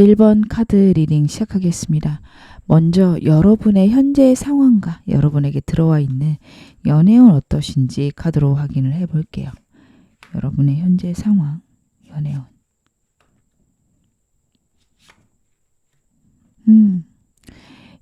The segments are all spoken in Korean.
1번 카드 리딩 시작하겠습니다. 먼저 여러분의 현재 상황과 여러분에게 들어와 있는 연애운 어떠신지 카드로 확인을 해 볼게요. 여러분의 현재 상황, 연애운.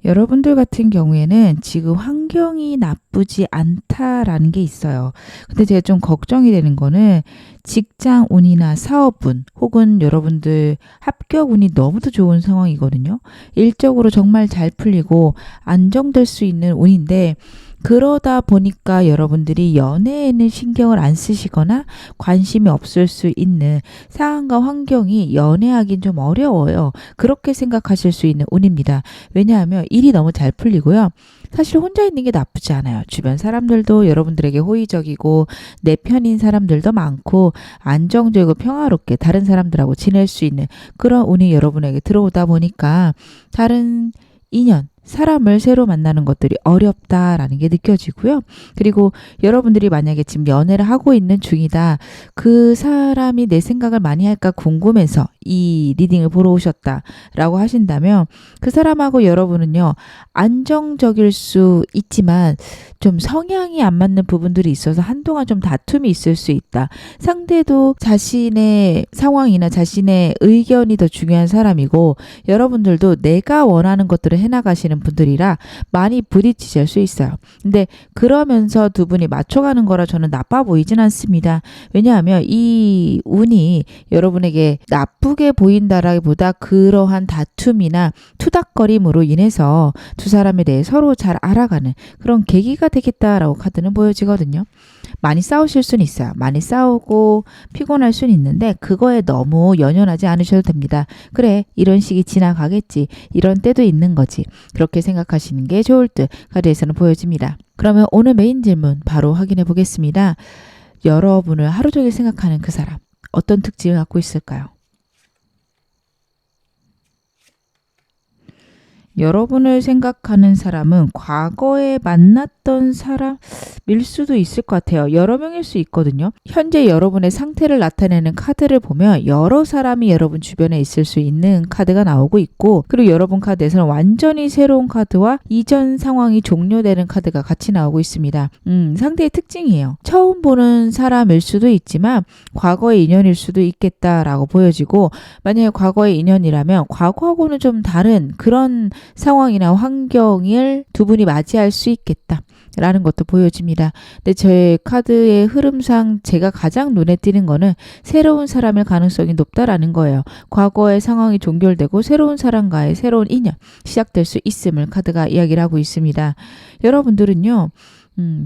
여러분들 같은 경우에는 지금 환경이 나쁘지 않다라는 게 있어요. 근데 제가 좀 걱정이 되는 거는 직장 운이나 사업 운 혹은 여러분들 합격 운이 너무도 좋은 상황이거든요. 일적으로 정말 잘 풀리고 안정될 수 있는 운인데 그러다 보니까 여러분들이 연애에는 신경을 안 쓰시거나 관심이 없을 수 있는 상황과 환경이 연애하긴 좀 어려워요. 그렇게 생각하실 수 있는 운입니다. 왜냐하면 일이 너무 잘 풀리고요. 사실 혼자 있는 게 나쁘지 않아요. 주변 사람들도 여러분들에게 호의적이고 내 편인 사람들도 많고 안정적이고 평화롭게 다른 사람들하고 지낼 수 있는 그런 운이 여러분에게 들어오다 보니까 다른 인연, 사람을 새로 만나는 것들이 어렵다라는 게 느껴지고요. 그리고 여러분들이 만약에 지금 연애를 하고 있는 중이다. 그 사람이 내 생각을 많이 할까 궁금해서 이 리딩을 보러 오셨다라고 하신다면 그 사람하고 여러분은요. 안정적일 수 있지만 좀 성향이 안 맞는 부분들이 있어서 한동안 좀 다툼이 있을 수 있다. 상대도 자신의 상황이나 자신의 의견이 더 중요한 사람이고 여러분들도 내가 원하는 것들을 해나가시는 분들이라 많이 부딪히실 수 있어요. 근데 그러면서 두 분이 맞춰가는 거라 저는 나빠 보이진 않습니다. 왜냐하면 이 운이 여러분에게 나쁘게 보인다라기보다 그러한 다툼이나 투닥거림으로 인해서 두 사람에 대해 서로 잘 알아가는 그런 계기가 되겠다라고 카드는 보여지거든요. 많이 싸우실 수는 있어요. 많이 싸우고 피곤할 수는 있는데 그거에 너무 연연하지 않으셔도 됩니다. 그래, 이런 시기 지나가겠지. 이런 때도 있는 거지. 그렇게 생각하시는 게 좋을 듯 카드에서는 보여집니다. 그러면 오늘 메인 질문 바로 확인해 보겠습니다. 여러분을 하루 종일 생각하는 그 사람 어떤 특징을 갖고 있을까요? 여러분을 생각하는 사람은 과거에 만났던 사람일 수도 있을 것 같아요. 여러 명일 수 있거든요. 현재 여러분의 상태를 나타내는 카드를 보면 여러 사람이 여러분 주변에 있을 수 있는 카드가 나오고 있고 그리고 여러분 카드에서는 완전히 새로운 카드와 이전 상황이 종료되는 카드가 같이 나오고 있습니다. 상대의 특징이에요. 처음 보는 사람일 수도 있지만 과거의 인연일 수도 있겠다라고 보여지고 만약에 과거의 인연이라면 과거하고는 좀 다른 그런 상황이나 환경을 두 분이 맞이할 수 있겠다. 라는 것도 보여집니다. 근데 제 카드의 흐름상 제가 가장 눈에 띄는 거는 새로운 사람일 가능성이 높다라는 거예요. 과거의 상황이 종결되고 새로운 사람과의 새로운 인연 시작될 수 있음을 카드가 이야기를 하고 있습니다. 여러분들은요.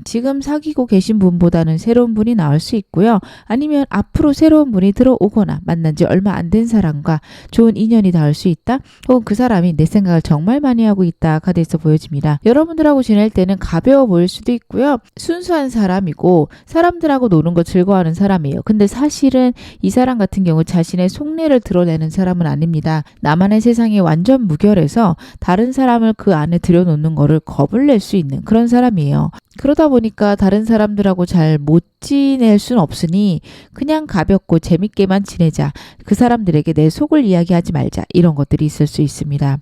지금 사귀고 계신 분보다는 새로운 분이 나올 수 있고요. 아니면 앞으로 새로운 분이 들어오거나 만난 지 얼마 안 된 사람과 좋은 인연이 닿을 수 있다. 혹은 그 사람이 내 생각을 정말 많이 하고 있다. 카드에서 보여집니다. 여러분들하고 지낼 때는 가벼워 보일 수도 있고요. 순수한 사람이고 사람들하고 노는 거 즐거워하는 사람이에요. 근데 사실은 이 사람 같은 경우 자신의 속내를 드러내는 사람은 아닙니다. 나만의 세상에 완전 무결해서 다른 사람을 그 안에 들여놓는 거를 겁을 낼 수 있는 그런 사람이에요. 그러다 보니까 다른 사람들하고 잘 못 지낼 수는 없으니 그냥 가볍고 재밌게만 지내자. 그 사람들에게 내 속을 이야기하지 말자. 이런 것들이 있을 수 있습니다.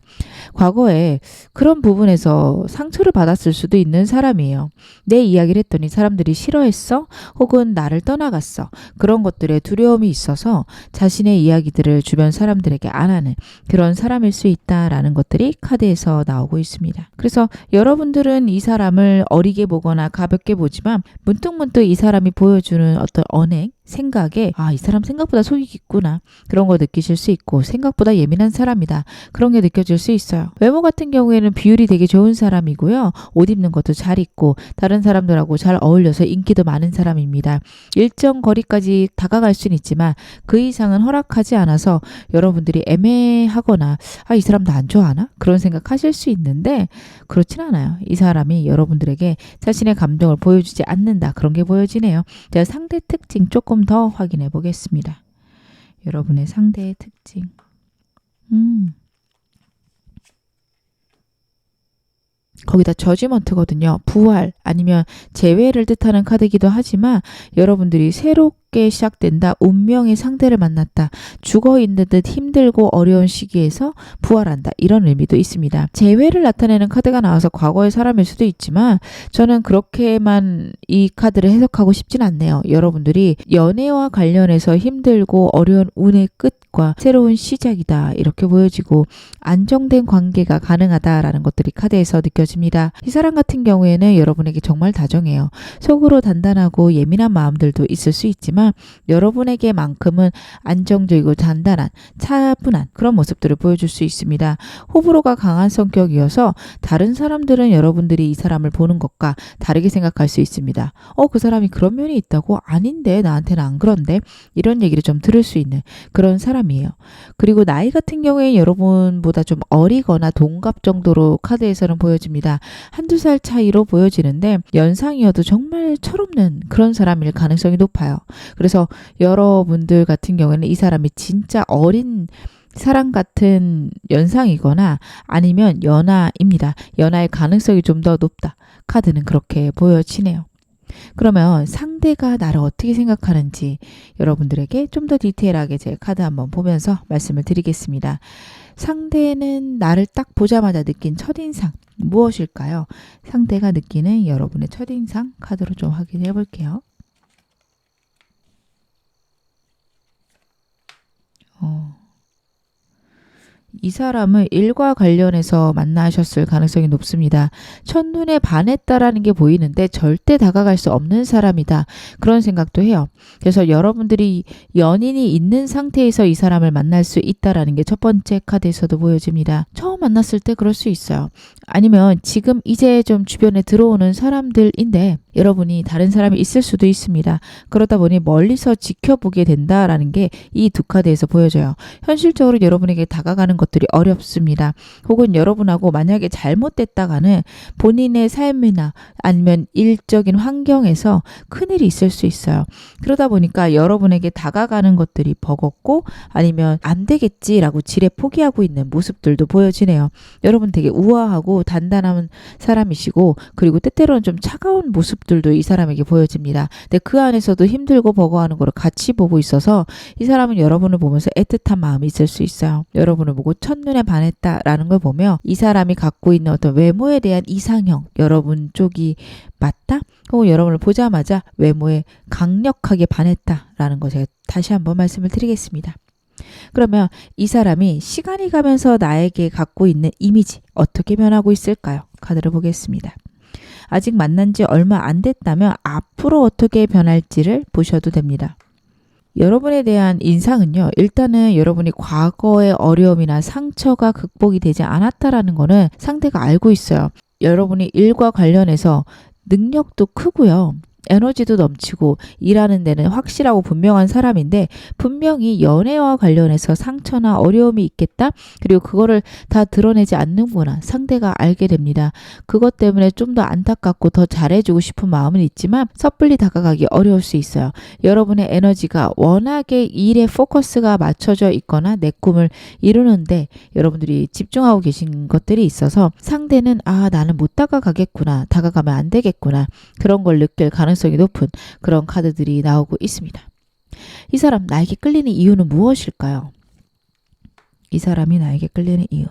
과거에 그런 부분에서 상처를 받았을 수도 있는 사람이에요. 내 이야기를 했더니 사람들이 싫어했어? 혹은 나를 떠나갔어. 그런 것들에 두려움이 있어서 자신의 이야기들을 주변 사람들에게 안 하는 그런 사람일 수 있다라는 것들이 카드에서 나오고 있습니다. 그래서 여러분들은 이 사람을 어리게 보거나 가볍게 보지만 문득문득 이 사람이 보여주는 어떤 언행, 생각에 이 사람 생각보다 속이 깊구나 그런 거 느끼실 수 있고 생각보다 예민한 사람이다 그런 게 느껴질 수 있어요. 외모 같은 경우에는 비율이 되게 좋은 사람이고요. 옷 입는 것도 잘 입고 다른 사람들하고 잘 어울려서 인기도 많은 사람입니다. 일정 거리까지 다가갈 수는 있지만 그 이상은 허락하지 않아서 여러분들이 애매하거나 이 사람 나 안 좋아하나? 그런 생각하실 수 있는데 그렇진 않아요. 이 사람이 여러분들에게 자신의 감정을 보여주지 않는다 그런 게 보여지네요. 제가 상대 특징 조금 더 확인해 보겠습니다. 여러분의 상대의 특징. 거기다 저지먼트거든요. 부활 아니면 재회를 뜻하는 카드이기도 하지만 여러분들이 새롭게 어렵게 시작된다. 운명의 상대를 만났다. 죽어있는 듯 힘들고 어려운 시기에서 부활한다. 이런 의미도 있습니다. 재회를 나타내는 카드가 나와서 과거의 사람일 수도 있지만 저는 그렇게만 이 카드를 해석하고 싶진 않네요. 여러분들이 연애와 관련해서 힘들고 어려운 운의 끝과 새로운 시작이다. 이렇게 보여지고 안정된 관계가 가능하다라는 것들이 카드에서 느껴집니다. 이 사람 같은 경우에는 여러분에게 정말 다정해요. 속으로 단단하고 예민한 마음들도 있을 수 있지만 여러분에게만큼은 안정적이고 단단한 차분한 그런 모습들을 보여줄 수 있습니다. 호불호가 강한 성격이어서 다른 사람들은 여러분들이 이 사람을 보는 것과 다르게 생각할 수 있습니다. 그 사람이 그런 면이 있다고? 아닌데 나한테는 안 그런데? 이런 얘기를 좀 들을 수 있는 그런 사람이에요. 그리고 나이 같은 경우에 여러분보다 좀 어리거나 동갑 정도로 카드에서는 보여집니다. 한두 살 차이로 보여지는데 연상이어도 정말 철없는 그런 사람일 가능성이 높아요. 그래서 여러분들 같은 경우에는 이 사람이 진짜 어린 사람 같은 연상이거나 아니면 연하입니다. 연하의 가능성이 좀 더 높다. 카드는 그렇게 보여지네요. 그러면 상대가 나를 어떻게 생각하는지 여러분들에게 좀 더 디테일하게 제 카드 한번 보면서 말씀을 드리겠습니다. 상대는 나를 딱 보자마자 느낀 첫인상 무엇일까요? 상대가 느끼는 여러분의 첫인상 카드로 좀 확인해 볼게요. 이 사람을 일과 관련해서 만나셨을 가능성이 높습니다. 첫눈에 반했다라는 게 보이는데 절대 다가갈 수 없는 사람이다. 그런 생각도 해요. 그래서 여러분들이 연인이 있는 상태에서 이 사람을 만날 수 있다라는 게 첫 번째 카드에서도 보여집니다. 처음 만났을 때 그럴 수 있어요. 아니면 지금 이제 좀 주변에 들어오는 사람들인데 여러분이 다른 사람이 있을 수도 있습니다. 그러다 보니 멀리서 지켜보게 된다라는 게 이 두 카드에서 보여져요. 현실적으로 여러분에게 다가가는 것들이 어렵습니다. 혹은 여러분하고 만약에 잘못됐다가는 본인의 삶이나 아니면 일적인 환경에서 큰일이 있을 수 있어요. 그러다 보니까 여러분에게 다가가는 것들이 버겁고 아니면 안 되겠지라고 지레 포기하고 있는 모습들도 보여지네요. 여러분 되게 우아하고 단단한 사람이시고 그리고 때때로는 좀 차가운 모습들도 이 사람에게 보여집니다. 근데 그 안에서도 힘들고 버거워하는 걸 같이 보고 있어서 이 사람은 여러분을 보면서 애틋한 마음이 있을 수 있어요. 여러분을 보고 첫눈에 반했다라는 걸 보며 이 사람이 갖고 있는 어떤 외모에 대한 이상형 여러분 쪽이 맞다? 혹은 여러분을 보자마자 외모에 강력하게 반했다라는 거 제가 다시 한번 말씀을 드리겠습니다. 그러면 이 사람이 시간이 가면서 나에게 갖고 있는 이미지 어떻게 변하고 있을까요? 카드를 보겠습니다. 아직 만난 지 얼마 안 됐다면 앞으로 어떻게 변할지를 보셔도 됩니다. 여러분에 대한 인상은요. 일단은 여러분이 과거의 어려움이나 상처가 극복이 되지 않았다라는 거는 상대가 알고 있어요. 여러분이 일과 관련해서 능력도 크고요. 에너지도 넘치고 일하는 데는 확실하고 분명한 사람인데 분명히 연애와 관련해서 상처나 어려움이 있겠다. 그리고 그거를 다 드러내지 않는구나. 상대가 알게 됩니다. 그것 때문에 좀 더 안타깝고 더 잘해주고 싶은 마음은 있지만 섣불리 다가가기 어려울 수 있어요. 여러분의 에너지가 워낙에 일에 포커스가 맞춰져 있거나 내 꿈을 이루는데 여러분들이 집중하고 계신 것들이 있어서 상대는 나는 못 다가가겠구나. 다가가면 안 되겠구나. 그런 걸 느낄 가능성이 높은 그런 카드들이 나오고 있습니다. 이 사람 나에게 끌리는 이유는 무엇일까요? 이 사람이 나에게 끌리는 이유.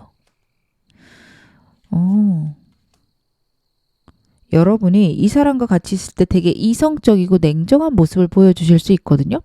여러분이 이 사람과 같이 있을 때 되게 이성적이고 냉정한 모습을 보여주실 수 있거든요.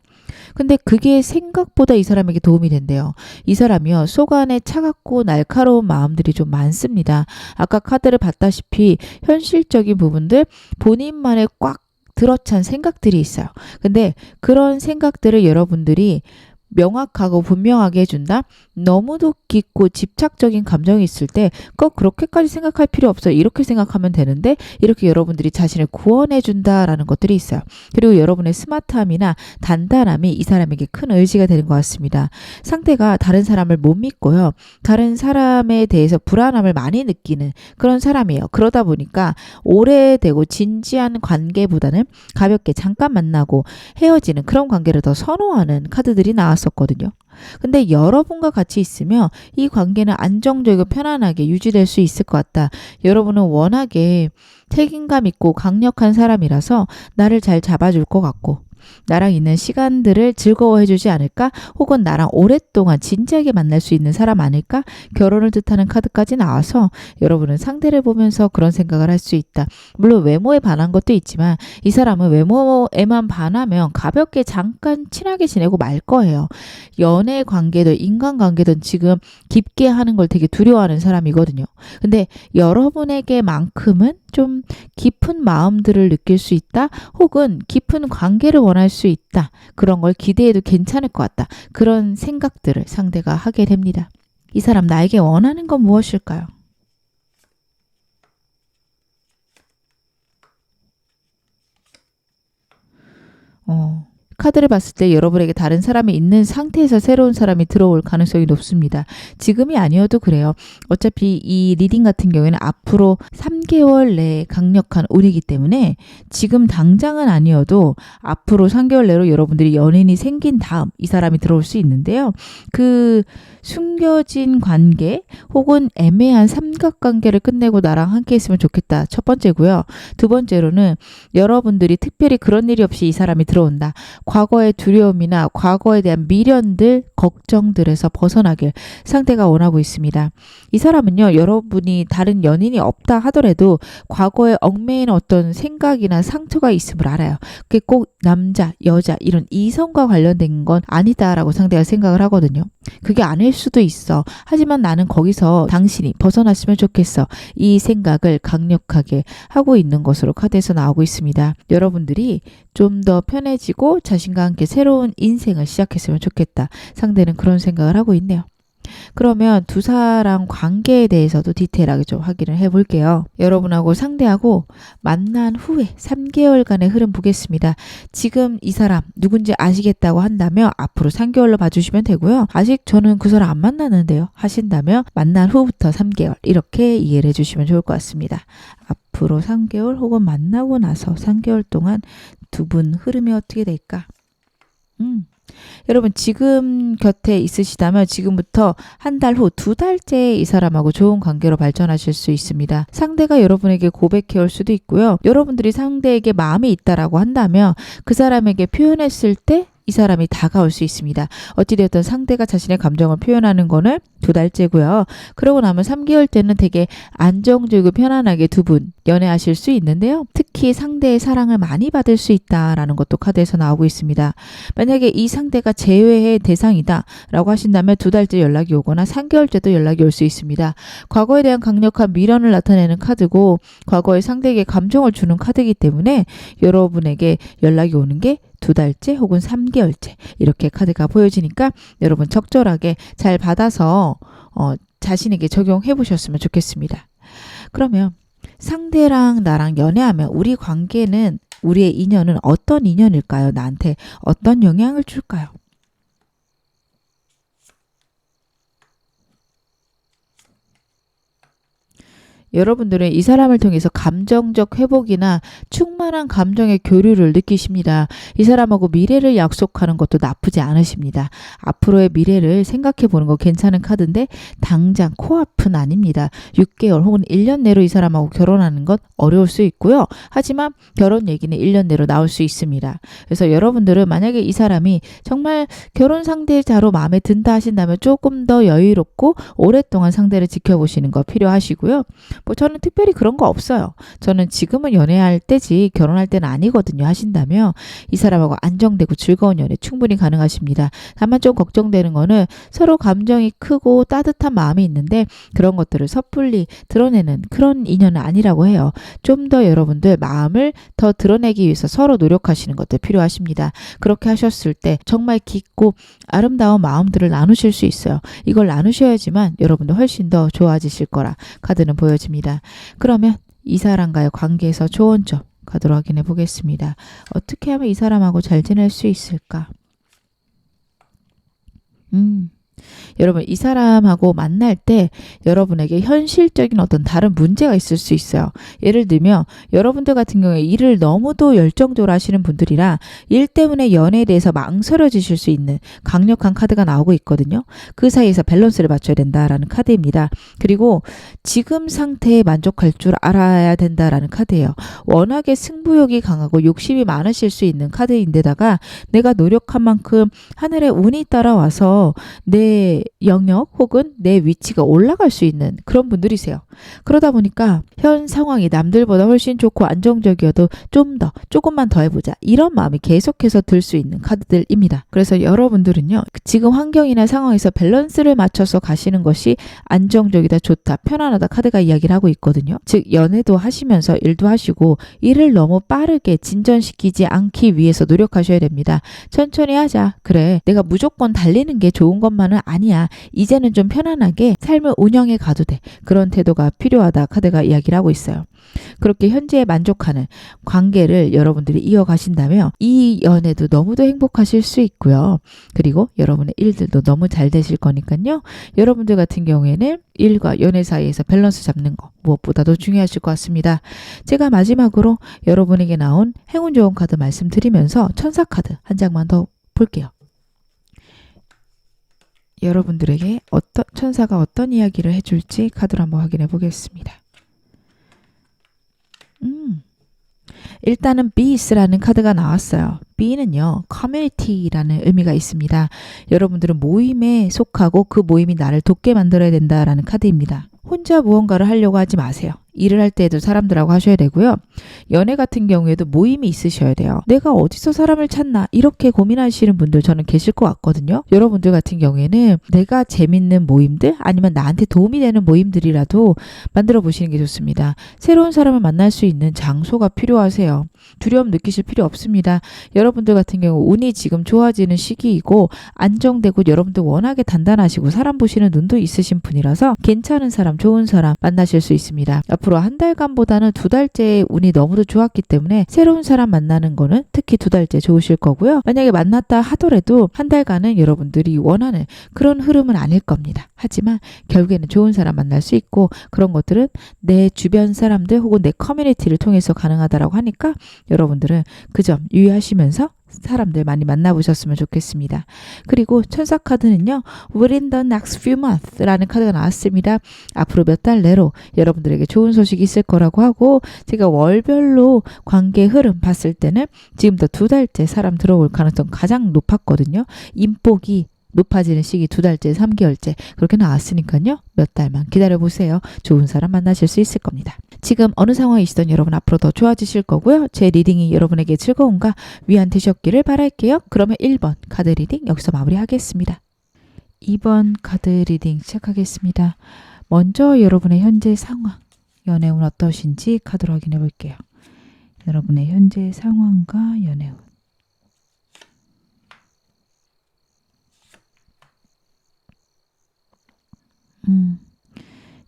근데 그게 생각보다 이 사람에게 도움이 된대요. 이 사람이요. 속 안에 차갑고 날카로운 마음들이 좀 많습니다. 아까 카드를 봤다시피 현실적인 부분들 본인만의 꽉 들어찬 생각들이 있어요. 근데 그런 생각들을 여러분들이 명확하고 분명하게 해준다? 너무도 깊고 집착적인 감정이 있을 때 꼭 그렇게까지 생각할 필요 없어요. 이렇게 생각하면 되는데 이렇게 여러분들이 자신을 구원해준다라는 것들이 있어요. 그리고 여러분의 스마트함이나 단단함이 이 사람에게 큰 의지가 되는 것 같습니다. 상대가 다른 사람을 못 믿고요. 다른 사람에 대해서 불안함을 많이 느끼는 그런 사람이에요. 그러다 보니까 오래되고 진지한 관계보다는 가볍게 잠깐 만나고 헤어지는 그런 관계를 더 선호하는 카드들이 나왔었거든요. 근데 여러분과 같이 있으면 이 관계는 안정적이고 편안하게 유지될 수 있을 것 같다. 여러분은 워낙에 책임감 있고 강력한 사람이라서 나를 잘 잡아줄 것 같고 나랑 있는 시간들을 즐거워해주지 않을까? 혹은 나랑 오랫동안 진지하게 만날 수 있는 사람 아닐까? 결혼을 뜻하는 카드까지 나와서 여러분은 상대를 보면서 그런 생각을 할 수 있다. 물론 외모에 반한 것도 있지만 이 사람은 외모에만 반하면 가볍게 잠깐 친하게 지내고 말 거예요. 연애 관계든 인간관계든 지금 깊게 하는 걸 되게 두려워하는 사람이거든요. 근데 여러분에게만큼은 좀 깊은 마음들을 느낄 수 있다. 혹은 깊은 관계를 원할 수 있다. 그런 걸 기대해도 괜찮을 것 같다. 그런 생각들을 상대가 하게 됩니다. 이 사람 나에게 원하는 건 무엇일까요? 카드를 봤을 때 여러분에게 다른 사람이 있는 상태에서 새로운 사람이 들어올 가능성이 높습니다. 지금이 아니어도 그래요. 어차피 이 리딩 같은 경우에는 앞으로 3개월 내에 강력한 운이기 때문에 지금 당장은 아니어도 앞으로 3개월 내로 여러분들이 연인이 생긴 다음 이 사람이 들어올 수 있는데요. 그 숨겨진 관계 혹은 애매한 삼각관계를 끝내고 나랑 함께 있으면 좋겠다. 첫 번째고요. 두 번째로는 여러분들이 특별히 그런 일이 없이 이 사람이 들어온다. 과거의 두려움이나 과거에 대한 미련들, 걱정들에서 벗어나길 상대가 원하고 있습니다. 이 사람은요, 여러분이 다른 연인이 없다 하더라도 과거에 얽매인 어떤 생각이나 상처가 있음을 알아요. 그게 꼭 남자, 여자 이런 이성과 관련된 건 아니다라고 상대가 생각을 하거든요. 그게 아닐 수도 있어. 하지만 나는 거기서 당신이 벗어났으면 좋겠어. 이 생각을 강력하게 하고 있는 것으로 카드에서 나오고 있습니다. 여러분들이 좀 더 편해지고 자신과 함께 새로운 인생을 시작했으면 좋겠다. 상대는 그런 생각을 하고 있네요. 그러면 두 사람 관계에 대해서도 디테일하게 좀 확인을 해볼게요. 여러분하고 상대하고 만난 후에 3개월간의 흐름 보겠습니다. 지금 이 사람 누군지 아시겠다고 한다면 앞으로 3개월로 봐주시면 되고요. 아직 저는 그 사람 안 만났는데요 하신다면 만난 후부터 3개월 이렇게 이해를 해주시면 좋을 것 같습니다. 앞으로 3개월 혹은 만나고 나서 3개월 동안 두 분 흐름이 어떻게 될까? 여러분 지금 곁에 있으시다면 지금부터 한 달 후 2달째 이 사람하고 좋은 관계로 발전하실 수 있습니다. 상대가 여러분에게 고백해 올 수도 있고요. 여러분들이 상대에게 마음이 있다라고 한다면 그 사람에게 표현했을 때 이 사람이 다가올 수 있습니다. 어찌되었든 상대가 자신의 감정을 표현하는 거는 2달째고요. 그러고 나면 3개월째는 되게 안정적이고 편안하게 두 분 연애하실 수 있는데요. 특히 상대의 사랑을 많이 받을 수 있다라는 것도 카드에서 나오고 있습니다. 만약에 이 상대가 제외의 대상이다 라고 하신다면 2달째 연락이 오거나 3개월째도 연락이 올 수 있습니다. 과거에 대한 강력한 미련을 나타내는 카드고 과거의 상대에게 감정을 주는 카드이기 때문에 여러분에게 연락이 오는 게 2달째 혹은 3개월째 이렇게 카드가 보여지니까 여러분 적절하게 잘 받아서 자신에게 적용해 보셨으면 좋겠습니다. 그러면 상대랑 나랑 연애하면 우리 관계는 우리의 인연은 어떤 인연일까요? 나한테 어떤 영향을 줄까요? 여러분들은 이 사람을 통해서 감정적 회복이나 충만한 감정의 교류를 느끼십니다. 이 사람하고 미래를 약속하는 것도 나쁘지 않으십니다. 앞으로의 미래를 생각해 보는 거 괜찮은 카드인데 당장 코앞은 아닙니다. 6개월 혹은 1년 내로 이 사람하고 결혼하는 건 어려울 수 있고요. 하지만 결혼 얘기는 1년 내로 나올 수 있습니다. 그래서 여러분들은 만약에 이 사람이 정말 결혼 상대자로 마음에 든다 하신다면 조금 더 여유롭고 오랫동안 상대를 지켜보시는 거 필요하시고요. 뭐 저는 특별히 그런 거 없어요. 저는 지금은 연애할 때지 결혼할 때는 아니거든요 하신다면 이 사람하고 안정되고 즐거운 연애 충분히 가능하십니다. 다만 좀 걱정되는 거는 서로 감정이 크고 따뜻한 마음이 있는데 그런 것들을 섣불리 드러내는 그런 인연은 아니라고 해요. 좀 더 여러분들 마음을 더 드러내기 위해서 서로 노력하시는 것도 필요하십니다. 그렇게 하셨을 때 정말 깊고 아름다운 마음들을 나누실 수 있어요. 이걸 나누셔야지만 여러분도 훨씬 더 좋아지실 거라 카드는 보여집니다. 그러면 이 사람과의 관계에서 좋은 점 카드로 확인해 보겠습니다. 어떻게 하면 이 사람하고 잘 지낼 수 있을까? 여러분 이 사람하고 만날 때 여러분에게 현실적인 어떤 다른 문제가 있을 수 있어요. 예를 들면 여러분들 같은 경우에 일을 너무도 열정적으로 하시는 분들이라 일 때문에 연애에 대해서 망설여지실 수 있는 강력한 카드가 나오고 있거든요. 그 사이에서 밸런스를 맞춰야 된다라는 카드입니다. 그리고 지금 상태에 만족할 줄 알아야 된다라는 카드예요. 워낙에 승부욕이 강하고 욕심이 많으실 수 있는 카드인데다가 내가 노력한 만큼 하늘의 운이 따라와서 내 영역 혹은 내 위치가 올라갈 수 있는 그런 분들이세요. 그러다 보니까 현 상황이 남들보다 훨씬 좋고 안정적이어도 조금만 더 해보자. 이런 마음이 계속해서 들 수 있는 카드들입니다. 그래서 여러분들은요. 지금 환경이나 상황에서 밸런스를 맞춰서 가시는 것이 안정적이다, 좋다, 편안하다 카드가 이야기를 하고 있거든요. 즉 연애도 하시면서 일도 하시고 일을 너무 빠르게 진전시키지 않기 위해서 노력하셔야 됩니다. 천천히 하자. 그래. 내가 무조건 달리는 게 좋은 것만은 아니야. 이제는 좀 편안하게 삶을 운영해 가도 돼. 그런 태도가 필요하다 카드가 이야기를 하고 있어요. 그렇게 현재에 만족하는 관계를 여러분들이 이어가신다면 이 연애도 너무도 행복하실 수 있고요. 그리고 여러분의 일들도 너무 잘 되실 거니까요. 여러분들 같은 경우에는 일과 연애 사이에서 밸런스 잡는 거 무엇보다도 중요하실 것 같습니다. 제가 마지막으로 여러분에게 나온 행운 좋은 카드 말씀드리면서 천사 카드 한 장만 더 볼게요. 여러분들에게 천사가 어떤 이야기를 해줄지 카드로 한번 확인해 보겠습니다. 일단은 Bs라는 카드가 나왔어요. B는요, 커뮤니티라는 의미가 있습니다. 여러분들은 모임에 속하고 그 모임이 나를 돕게 만들어야 된다라는 카드입니다. 혼자 무언가를 하려고 하지 마세요. 일을 할 때에도 사람들하고 하셔야 되고요. 연애 같은 경우에도 모임이 있으셔야 돼요. 내가 어디서 사람을 찾나 이렇게 고민하시는 분들 저는 계실 것 같거든요. 여러분들 같은 경우에는 내가 재밌는 모임들 아니면 나한테 도움이 되는 모임들이라도 만들어 보시는 게 좋습니다. 새로운 사람을 만날 수 있는 장소가 필요하세요. 두려움 느끼실 필요 없습니다. 여러분들 같은 경우 운이 지금 좋아지는 시기이고 안정되고 여러분들 워낙에 단단하시고 사람 보시는 눈도 있으신 분이라서 괜찮은 사람, 좋은 사람 만나실 수 있습니다. 앞으로 한 달간보다는 두 달째 운이 너무도 좋았기 때문에 새로운 사람 만나는 거는 특히 두 달째 좋으실 거고요. 만약에 만났다 하더라도 한 달간은 여러분들이 원하는 그런 흐름은 아닐 겁니다. 하지만 결국에는 좋은 사람 만날 수 있고 그런 것들은 내 주변 사람들 혹은 내 커뮤니티를 통해서 가능하다라고 하니까 여러분들은 그 점 유의하시면서 사람들 많이 만나보셨으면 좋겠습니다. 그리고 천사 카드는요. Within the next few months 라는 카드가 나왔습니다. 앞으로 몇 달 내로 여러분들에게 좋은 소식이 있을 거라고 하고 제가 월별로 관계 흐름 봤을 때는 지금부터 두 달째 사람 들어올 가능성 가장 높았거든요. 인복이 높아지는 시기 두 달째, 3개월째 그렇게 나왔으니까요. 몇 달만 기다려보세요. 좋은 사람 만나실 수 있을 겁니다. 지금 어느 상황이시든 여러분 앞으로 더 좋아지실 거고요. 제 리딩이 여러분에게 즐거움과 위안 되셨기를 바랄게요. 그러면 1번 카드 리딩 여기서 마무리하겠습니다. 2번 카드 리딩 시작하겠습니다. 먼저 여러분의 현재 상황, 연애운 어떠신지 카드로 확인해 볼게요. 여러분의 현재 상황과 연애운.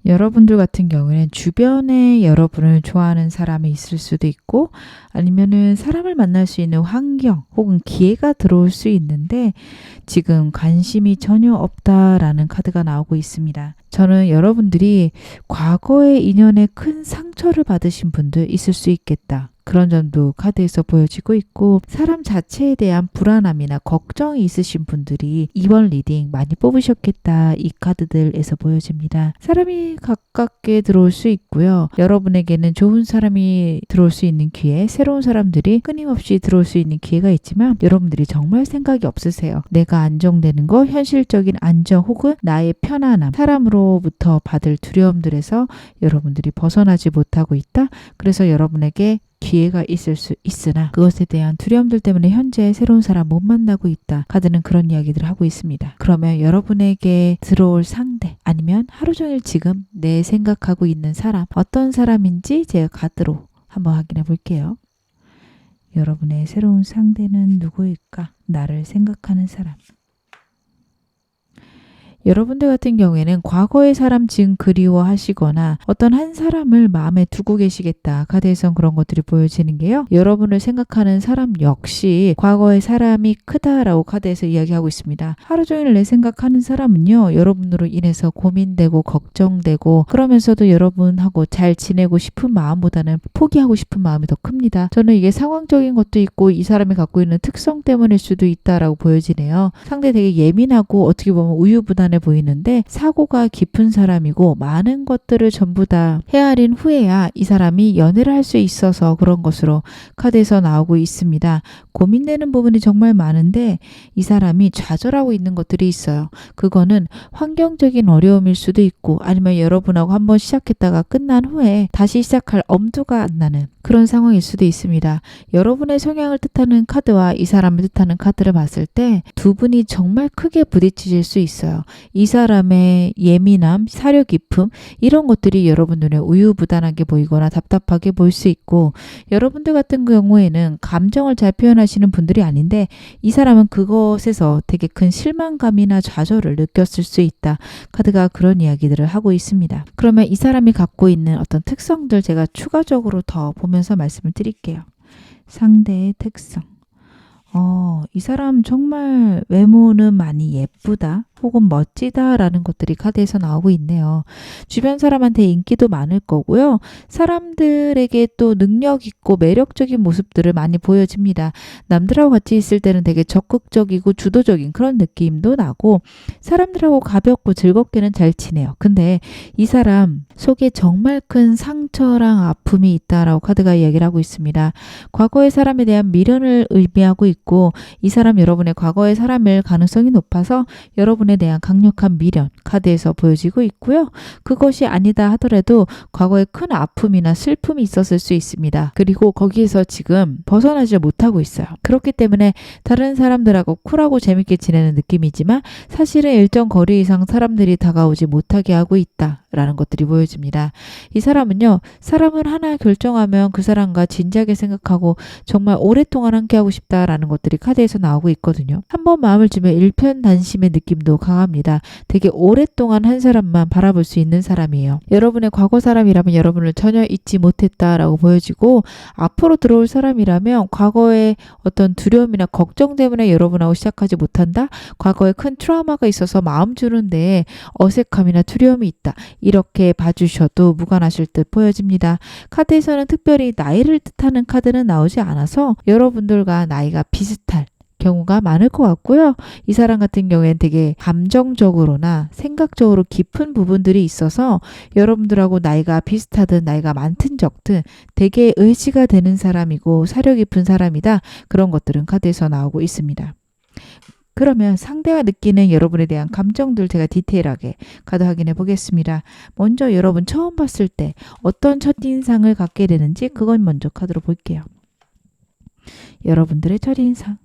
여러분들 같은 경우에는 주변에 여러분을 좋아하는 사람이 있을 수도 있고 아니면은 사람을 만날 수 있는 환경 혹은 기회가 들어올 수 있는데 지금 관심이 전혀 없다라는 카드가 나오고 있습니다. 저는 여러분들이 과거의 인연에 큰 상처를 받으신 분들 있을 수 있겠다. 그런 점도 카드에서 보여지고 있고 사람 자체에 대한 불안함이나 걱정이 있으신 분들이 이번 리딩 많이 뽑으셨겠다. 이 카드들에서 보여집니다. 사람이 가깝게 들어올 수 있고요. 여러분에게는 좋은 사람이 들어올 수 있는 기회, 새로운 사람들이 끊임없이 들어올 수 있는 기회가 있지만 여러분들이 정말 생각이 없으세요. 내가 안정되는 거, 현실적인 안정 혹은 나의 편안함, 사람으로부터 받을 두려움들에서 여러분들이 벗어나지 못하고 있다. 그래서 여러분에게 기회가 있을 수 있으나 그것에 대한 두려움들 때문에 현재 새로운 사람 못 만나고 있다. 카드는 그런 이야기들을 하고 있습니다. 그러면 여러분에게 들어올 상대 아니면 하루 종일 지금 내 생각하고 있는 사람 어떤 사람인지 제가 카드로 한번 확인해 볼게요. 여러분의 새로운 상대는 누구일까? 나를 생각하는 사람. 여러분들 같은 경우에는 과거의 사람 지금 그리워하시거나 어떤 한 사람을 마음에 두고 계시겠다. 카드에선 그런 것들이 보여지는 게요. 여러분을 생각하는 사람 역시 과거의 사람이 크다라고 카드에서 이야기하고 있습니다. 하루 종일 내 생각하는 사람은요. 여러분으로 인해서 고민되고 걱정되고 그러면서도 여러분하고 잘 지내고 싶은 마음보다는 포기하고 싶은 마음이 더 큽니다. 저는 이게 상황적인 것도 있고 이 사람이 갖고 있는 특성 때문일 수도 있다라고 보여지네요. 상대 되게 예민하고 어떻게 보면 우유부단해 보이는데 사고가 깊은 사람이고 많은 것들을 전부 다 헤아린 후에야 이 사람이 연애를 할 수 있어서 그런 것으로 카드에서 나오고 있습니다. 고민되는 부분이 정말 많은데 이 사람이 좌절하고 있는 것들이 있어요. 그거는 환경적인 어려움일 수도 있고 아니면 여러분하고 한번 시작했다가 끝난 후에 다시 시작할 엄두가 안 나는 그런 상황일 수도 있습니다. 여러분의 성향을 뜻하는 카드와 이 사람을 뜻하는 카드를 봤을 때 두 분이 정말 크게 부딪히실 수 있어요. 이 사람의 예민함, 사려 깊음 이런 것들이 여러분 눈에 우유부단하게 보이거나 답답하게 보일 수 있고 여러분들 같은 경우에는 감정을 잘 표현하시는 분들이 아닌데 이 사람은 그것에서 되게 큰 실망감이나 좌절을 느꼈을 수 있다. 카드가 그런 이야기들을 하고 있습니다. 그러면 이 사람이 갖고 있는 어떤 특성들 제가 추가적으로 더 보면서 말씀을 드릴게요. 상대의 특성. 이 사람 정말 외모는 많이 예쁘다. 혹은 멋지다라는 것들이 카드에서 나오고 있네요. 주변 사람한테 인기도 많을 거고요. 사람들에게 또 능력 있고 매력적인 모습들을 많이 보여집니다. 남들하고 같이 있을 때는 되게 적극적이고 주도적인 그런 느낌도 나고 사람들하고 가볍고 즐겁게는 잘 지내요. 근데 이 사람 속에 정말 큰 상처랑 아픔이 있다라고 카드가 이야기를 하고 있습니다. 과거의 사람에 대한 미련을 의미하고 있고 이 사람 여러분의 과거의 사람일 가능성이 높아서 여러분에 대한 강력한 미련 카드에서 보여지고 있고요. 그것이 아니다 하더라도 과거에 큰 아픔이나 슬픔이 있었을 수 있습니다. 그리고 거기에서 지금 벗어나지 못하고 있어요. 그렇기 때문에 다른 사람들하고 쿨하고 재밌게 지내는 느낌이지만 사실은 일정 거리 이상 사람들이 다가오지 못하게 하고 있다라는 것들이 보여집니다. 이 사람은요. 사람을 하나 결정하면 그 사람과 진지하게 생각하고 정말 오랫동안 함께하고 싶다라는 것들이 카드에서 나오고 있거든요. 한번 마음을 주면 일편단심의 느낌도 강합니다. 되게 오랫동안 한 사람만 바라볼 수 있는 사람이에요. 여러분의 과거 사람이라면 여러분을 전혀 잊지 못했다라고 보여지고 앞으로 들어올 사람이라면 과거의 어떤 두려움이나 걱정 때문에 여러분하고 시작하지 못한다. 과거에 큰 트라우마가 있어서 마음 주는데 어색함이나 두려움이 있다. 이렇게 봐주셔도 무관하실 듯 보여집니다. 카드에서는 특별히 나이를 뜻하는 카드는 나오지 않아서 여러분들과 나이가 비슷할 경우가 많을 것 같고요. 이 사람 같은 경우에는 되게 감정적으로나 생각적으로 깊은 부분들이 있어서 여러분들하고 나이가 비슷하든 나이가 많든 적든 되게 의지가 되는 사람이고 사려 깊은 사람이다. 그런 것들은 카드에서 나오고 있습니다. 그러면 상대가 느끼는 여러분에 대한 감정들 제가 디테일하게 카드 확인해 보겠습니다. 먼저 여러분 처음 봤을 때 어떤 첫인상을 갖게 되는지 그건 먼저 카드로 볼게요. 여러분들의 첫인상.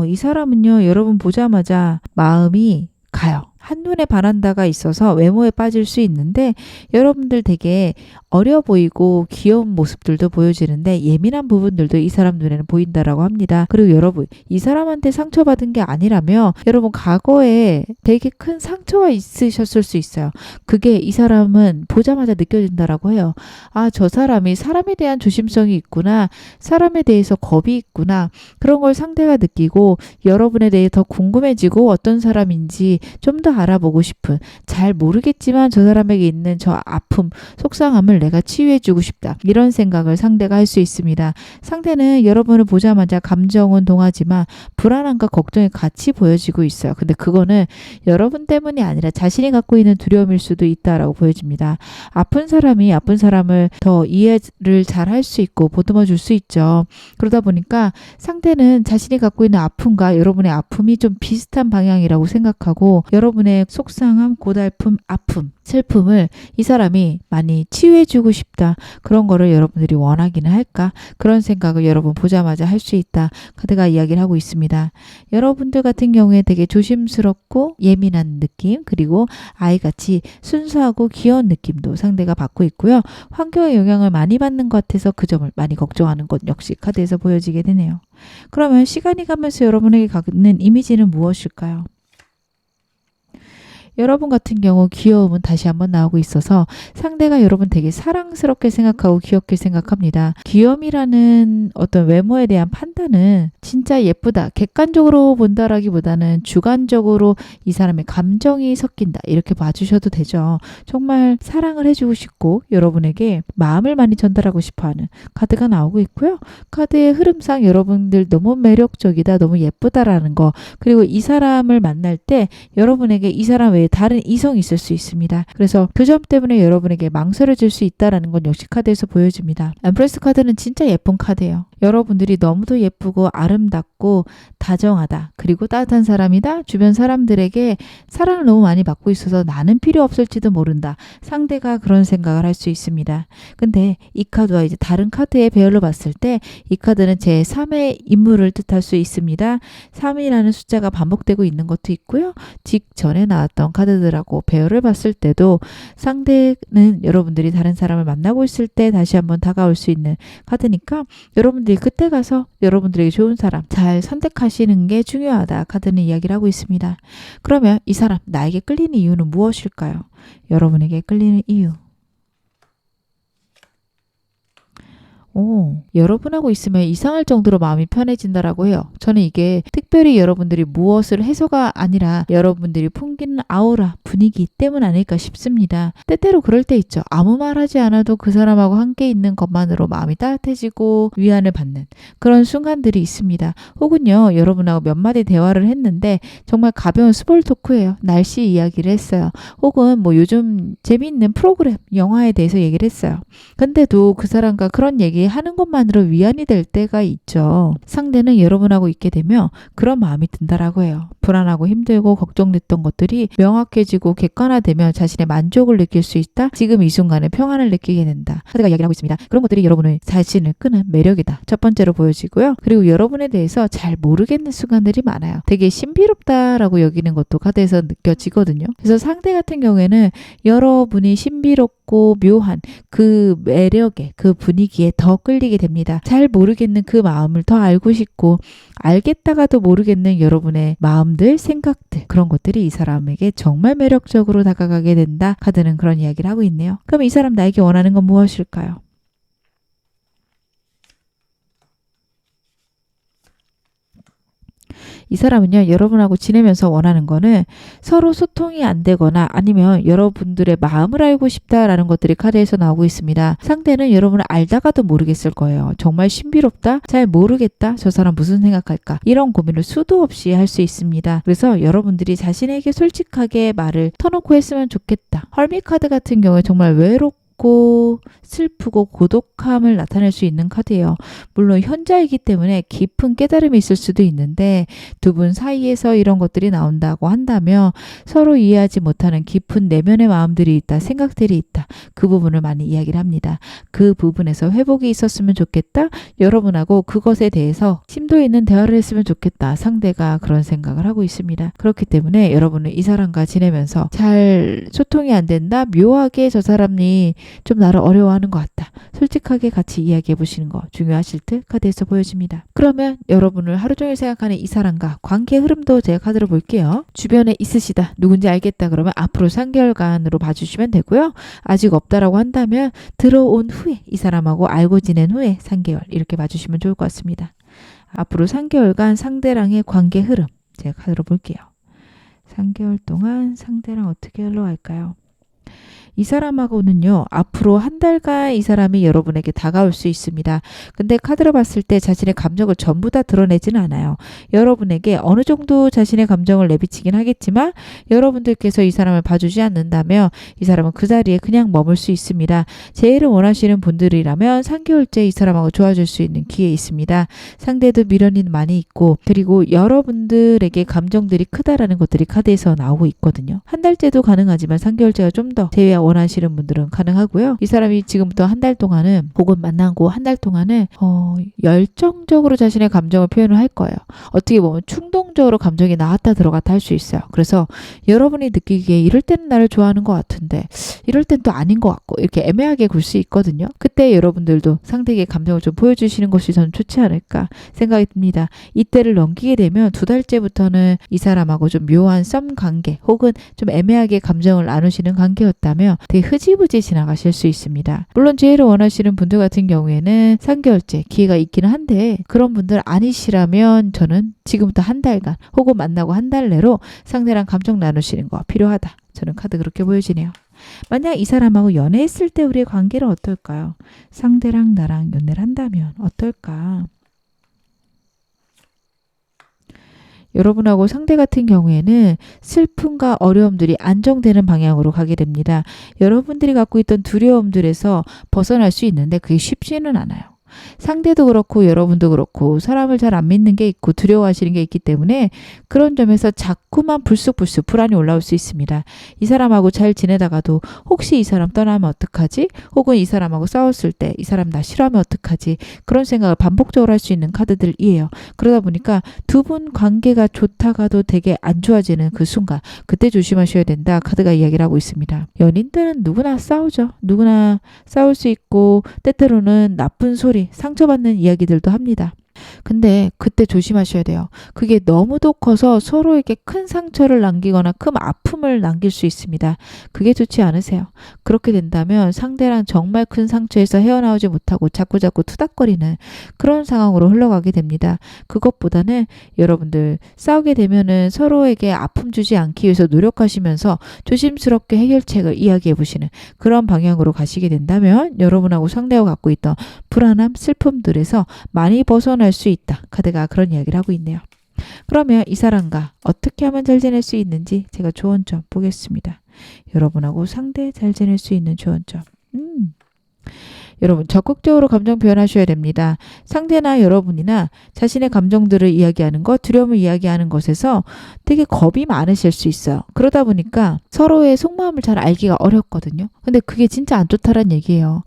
이 사람은요, 여러분 보자마자 마음이 가요. 한눈에 반한다가 있어서 외모에 빠질 수 있는데 여러분들 되게 어려 보이고 귀여운 모습들도 보여지는데 예민한 부분들도 이 사람 눈에는 보인다라고 합니다. 그리고 여러분 이 사람한테 상처받은 게 아니라면 여러분 과거에 되게 큰 상처가 있으셨을 수 있어요. 그게 이 사람은 보자마자 느껴진다라고 해요. 아, 저 사람이 사람에 대한 조심성이 있구나. 사람에 대해서 겁이 있구나. 그런 걸 상대가 느끼고 여러분에 대해 더 궁금해지고 어떤 사람인지 좀 더 알아보고 싶은 잘 모르겠지만 저 사람에게 있는 저 아픔, 속상함을 내가 치유해주고 싶다. 이런 생각을 상대가 할 수 있습니다. 상대는 여러분을 보자마자 감정은 동하지만 불안함과 걱정이 같이 보여지고 있어요. 근데 그거는 여러분 때문이 아니라 자신이 갖고 있는 두려움일 수도 있다라고 보여집니다. 아픈 사람이 아픈 사람을 더 이해를 잘 할 수 있고 보듬어 줄 수 있죠. 그러다 보니까 상대는 자신이 갖고 있는 아픔과 여러분의 아픔이 좀 비슷한 방향이라고 생각하고 여러분의 속상함, 고달픔, 아픔, 슬픔을 이 사람이 많이 치유해주고 싶다. 그런 거를 여러분들이 원하기는 할까? 그런 생각을 여러분 보자마자 할 수 있다. 카드가 이야기를 하고 있습니다. 여러분들 같은 경우에 되게 조심스럽고 예민한 느낌 그리고 아이같이 순수하고 귀여운 느낌도 상대가 받고 있고요. 환경의 영향을 많이 받는 것 같아서 그 점을 많이 걱정하는 것 역시 카드에서 보여지게 되네요. 그러면 시간이 가면서 여러분에게 갖는 이미지는 무엇일까요? 여러분 같은 경우 귀여움은 다시 한번 나오고 있어서 상대가 여러분 되게 사랑스럽게 생각하고 귀엽게 생각합니다. 귀염이라는 어떤 외모에 대한 판단은 진짜 예쁘다, 객관적으로 본다라기보다는 주관적으로 이 사람의 감정이 섞인다 이렇게 봐주셔도 되죠. 정말 사랑을 해주고 싶고 여러분에게 마음을 많이 전달하고 싶어하는 카드가 나오고 있고요. 카드의 흐름상 여러분들 너무 매력적이다, 너무 예쁘다라는 거, 그리고 이 사람을 만날 때 여러분에게 이 사람 외에 다른 이성이 있을 수 있습니다. 그래서 그 점 때문에 여러분에게 망설여질 수 있다는 건 역시 카드에서 보여줍니다. 엠프레스 카드는 진짜 예쁜 카드예요. 여러분들이 너무도 예쁘고 아름답고 다정하다, 그리고 따뜻한 사람이다, 주변 사람들에게 사랑을 너무 많이 받고 있어서 나는 필요 없을지도 모른다, 상대가 그런 생각을 할 수 있습니다. 근데 이 카드와 이제 다른 카드의 배열로 봤을 때 이 카드는 제3의 인물을 뜻할 수 있습니다. 3이라는 숫자가 반복되고 있는 것도 있고요. 직전에 나왔던 카드들하고 배열을 봤을 때도 상대는 여러분들이 다른 사람을 만나고 있을 때 다시 한번 다가올 수 있는 카드니까 여러분들이 그때 가서 여러분들에게 좋은 사람 잘 선택하시는 게 중요하다, 카드는 이야기를 하고 있습니다. 그러면 이 사람 나에게 끌리는 이유는 무엇일까요? 여러분에게 끌리는 이유. 여러분하고 있으면 이상할 정도로 마음이 편해진다라고 해요. 저는 이게 특별히 여러분들이 무엇을 해서가 아니라 여러분들이 풍기는 아우라, 분위기 때문 아닐까 싶습니다. 때때로 그럴 때 있죠. 아무 말 하지 않아도 그 사람하고 함께 있는 것만으로 마음이 따뜻해지고 위안을 받는 그런 순간들이 있습니다. 혹은요, 여러분하고 몇 마디 대화를 했는데 정말 가벼운 스몰 토크예요. 날씨 이야기를 했어요. 혹은 뭐 요즘 재미있는 프로그램, 영화에 대해서 얘기를 했어요. 근데도 그 사람과 그런 얘기 하는 것만으로 위안이 될 때가 있죠. 상대는 여러분하고 있게 되면 그런 마음이 든다라고 해요. 불안하고 힘들고 걱정됐던 것들이 명확해지고 객관화되면 자신의 만족을 느낄 수 있다. 지금 이 순간에 평안을 느끼게 된다. 카드가 이야기를 하고 있습니다. 그런 것들이 여러분의 자신을 끄는 매력이다. 첫 번째로 보여지고요. 그리고 여러분에 대해서 잘 모르겠는 순간들이 많아요. 되게 신비롭다라고 여기는 것도 카드에서 느껴지거든요. 그래서 상대 같은 경우에는 여러분이 신비롭고 묘한 그 매력에, 그 분위기에 더 끌리게 됩니다. 잘 모르겠는 그 마음을 더 알고 싶고, 알겠다가도 모르겠는 여러분의 마음들, 생각들, 그런 것들이 이 사람에게 정말 매력적으로 다가가게 된다. 카드는 그런 이야기를 하고 있네요. 그럼 이 사람 나에게 원하는 건 무엇일까요? 이 사람은요, 여러분하고 지내면서 원하는 거는 서로 소통이 안 되거나 아니면 여러분들의 마음을 알고 싶다라는 것들이 카드에서 나오고 있습니다. 상대는 여러분을 알다가도 모르겠을 거예요. 정말 신비롭다, 잘 모르겠다, 저 사람 무슨 생각할까, 이런 고민을 수도 없이 할 수 있습니다. 그래서 여러분들이 자신에게 솔직하게 말을 터놓고 했으면 좋겠다. 헐미 카드 같은 경우에 정말 외롭고 슬프고 고독함을 나타낼 수 있는 카드예요. 물론 현자이기 때문에 깊은 깨달음이 있을 수도 있는데 두 분 사이에서 이런 것들이 나온다고 한다면 서로 이해하지 못하는 깊은 내면의 마음들이 있다, 생각들이 있다. 그 부분을 많이 이야기를 합니다. 그 부분에서 회복이 있었으면 좋겠다. 여러분하고 그것에 대해서 심도 있는 대화를 했으면 좋겠다. 상대가 그런 생각을 하고 있습니다. 그렇기 때문에 여러분은 이 사람과 지내면서 잘 소통이 안 된다. 묘하게 저 사람이 좀 나를 어려워하는 것 같다. 솔직하게 같이 이야기해 보시는 거 중요하실 듯 카드에서 보여집니다. 그러면 여러분을 하루 종일 생각하는 이 사람과 관계 흐름도 제가 카드로 볼게요. 주변에 있으시다, 누군지 알겠다 그러면 앞으로 3개월간으로 봐주시면 되고요. 아직 없다라고 한다면 들어온 후에, 이 사람하고 알고 지낸 후에 3개월 이렇게 봐주시면 좋을 것 같습니다. 앞으로 3개월간 상대랑의 관계 흐름 제가 카드로 볼게요. 3개월 동안 상대랑 어떻게 흘러갈까요? 이 사람하고는요, 앞으로 한 달간 이 사람이 여러분에게 다가올 수 있습니다. 근데 카드로 봤을 때 자신의 감정을 전부 다 드러내지는 않아요. 여러분에게 어느 정도 자신의 감정을 내비치긴 하겠지만 여러분들께서 이 사람을 봐주지 않는다면 이 사람은 그 자리에 그냥 머물 수 있습니다. 재해를 원하시는 분들이라면 3개월째 이 사람하고 좋아질 수 있는 기회 있습니다. 상대도 미련이 많이 있고, 그리고 여러분들에게 감정들이 크다라는 것들이 카드에서 나오고 있거든요. 한 달째도 가능하지만 3개월째가 좀 더 재회 원하시는 분들은 가능하고요. 이 사람이 지금부터 한 달 동안은, 혹은 만나고 한 달 동안은 열정적으로 자신의 감정을 표현을 할 거예요. 어떻게 보면 충동 수동적으로 감정이 나왔다 들어갔다 할 수 있어요. 그래서 여러분이 느끼기에 이럴 때는 나를 좋아하는 것 같은데 이럴 땐 또 아닌 것 같고 이렇게 애매하게 굴 수 있거든요. 그때 여러분들도 상대에게 감정을 좀 보여주시는 것이 저는 좋지 않을까 생각이 듭니다. 이때를 넘기게 되면 2달째부터는 이 사람하고 좀 묘한 썸 관계 혹은 좀 애매하게 감정을 나누시는 관계였다면 되게 흐지부지 지나가실 수 있습니다. 물론 재회를 원하시는 분들 같은 경우에는 3개월째 기회가 있기는 한데 그런 분들 아니시라면 저는 지금부터 한 달간 혹은 만나고 한 달 내로 상대랑 감정 나누시는 거 필요하다. 저는 카드 그렇게 보여지네요. 만약 이 사람하고 연애했을 때 우리의 관계는 어떨까요? 상대랑 나랑 연애를 한다면 어떨까? 여러분하고 상대 같은 경우에는 슬픔과 어려움들이 안정되는 방향으로 가게 됩니다. 여러분들이 갖고 있던 두려움들에서 벗어날 수 있는데 그게 쉽지는 않아요. 상대도 그렇고 여러분도 그렇고 사람을 잘 안 믿는 게 있고 두려워하시는 게 있기 때문에 그런 점에서 자꾸만 불쑥불쑥 불안이 올라올 수 있습니다. 이 사람하고 잘 지내다가도 혹시 이 사람 떠나면 어떡하지? 혹은 이 사람하고 싸웠을 때 이 사람 나 싫어하면 어떡하지? 그런 생각을 반복적으로 할 수 있는 카드들이에요. 그러다 보니까 두 분 관계가 좋다가도 되게 안 좋아지는 그 순간 그때 조심하셔야 된다. 카드가 이야기를 하고 있습니다. 연인들은 누구나 싸우죠. 누구나 싸울 수 있고 때때로는 나쁜 소리 상처받는 이야기들도 합니다. 근데 그때 조심하셔야 돼요. 그게 너무도 커서 서로에게 큰 상처를 남기거나 큰 아픔을 남길 수 있습니다. 그게 좋지 않으세요. 그렇게 된다면 상대랑 정말 큰 상처에서 헤어나오지 못하고 자꾸자꾸 투닥거리는 그런 상황으로 흘러가게 됩니다. 그것보다는 여러분들 싸우게 되면은 서로에게 아픔 주지 않기 위해서 노력하시면서 조심스럽게 해결책을 이야기해 보시는 그런 방향으로 가시게 된다면 여러분하고 상대하고 갖고 있던 불안함, 슬픔들에서 많이 벗어날 수 있다. 카드가 그런 이야기를 하고 있네요. 그러면 이 사람과 어떻게 하면 잘 지낼 수 있는지 제가 조언 좀 보겠습니다. 여러분하고 상대 잘 지낼 수 있는 조언 좀. 여러분 적극적으로 감정 표현하셔야 됩니다. 상대나 여러분이나 자신의 감정들을 이야기하는 것, 두려움을 이야기하는 것에서 되게 겁이 많으실 수 있어요. 그러다 보니까 서로의 속마음을 잘 알기가 어렵거든요. 근데 그게 진짜 안 좋다란 얘기예요.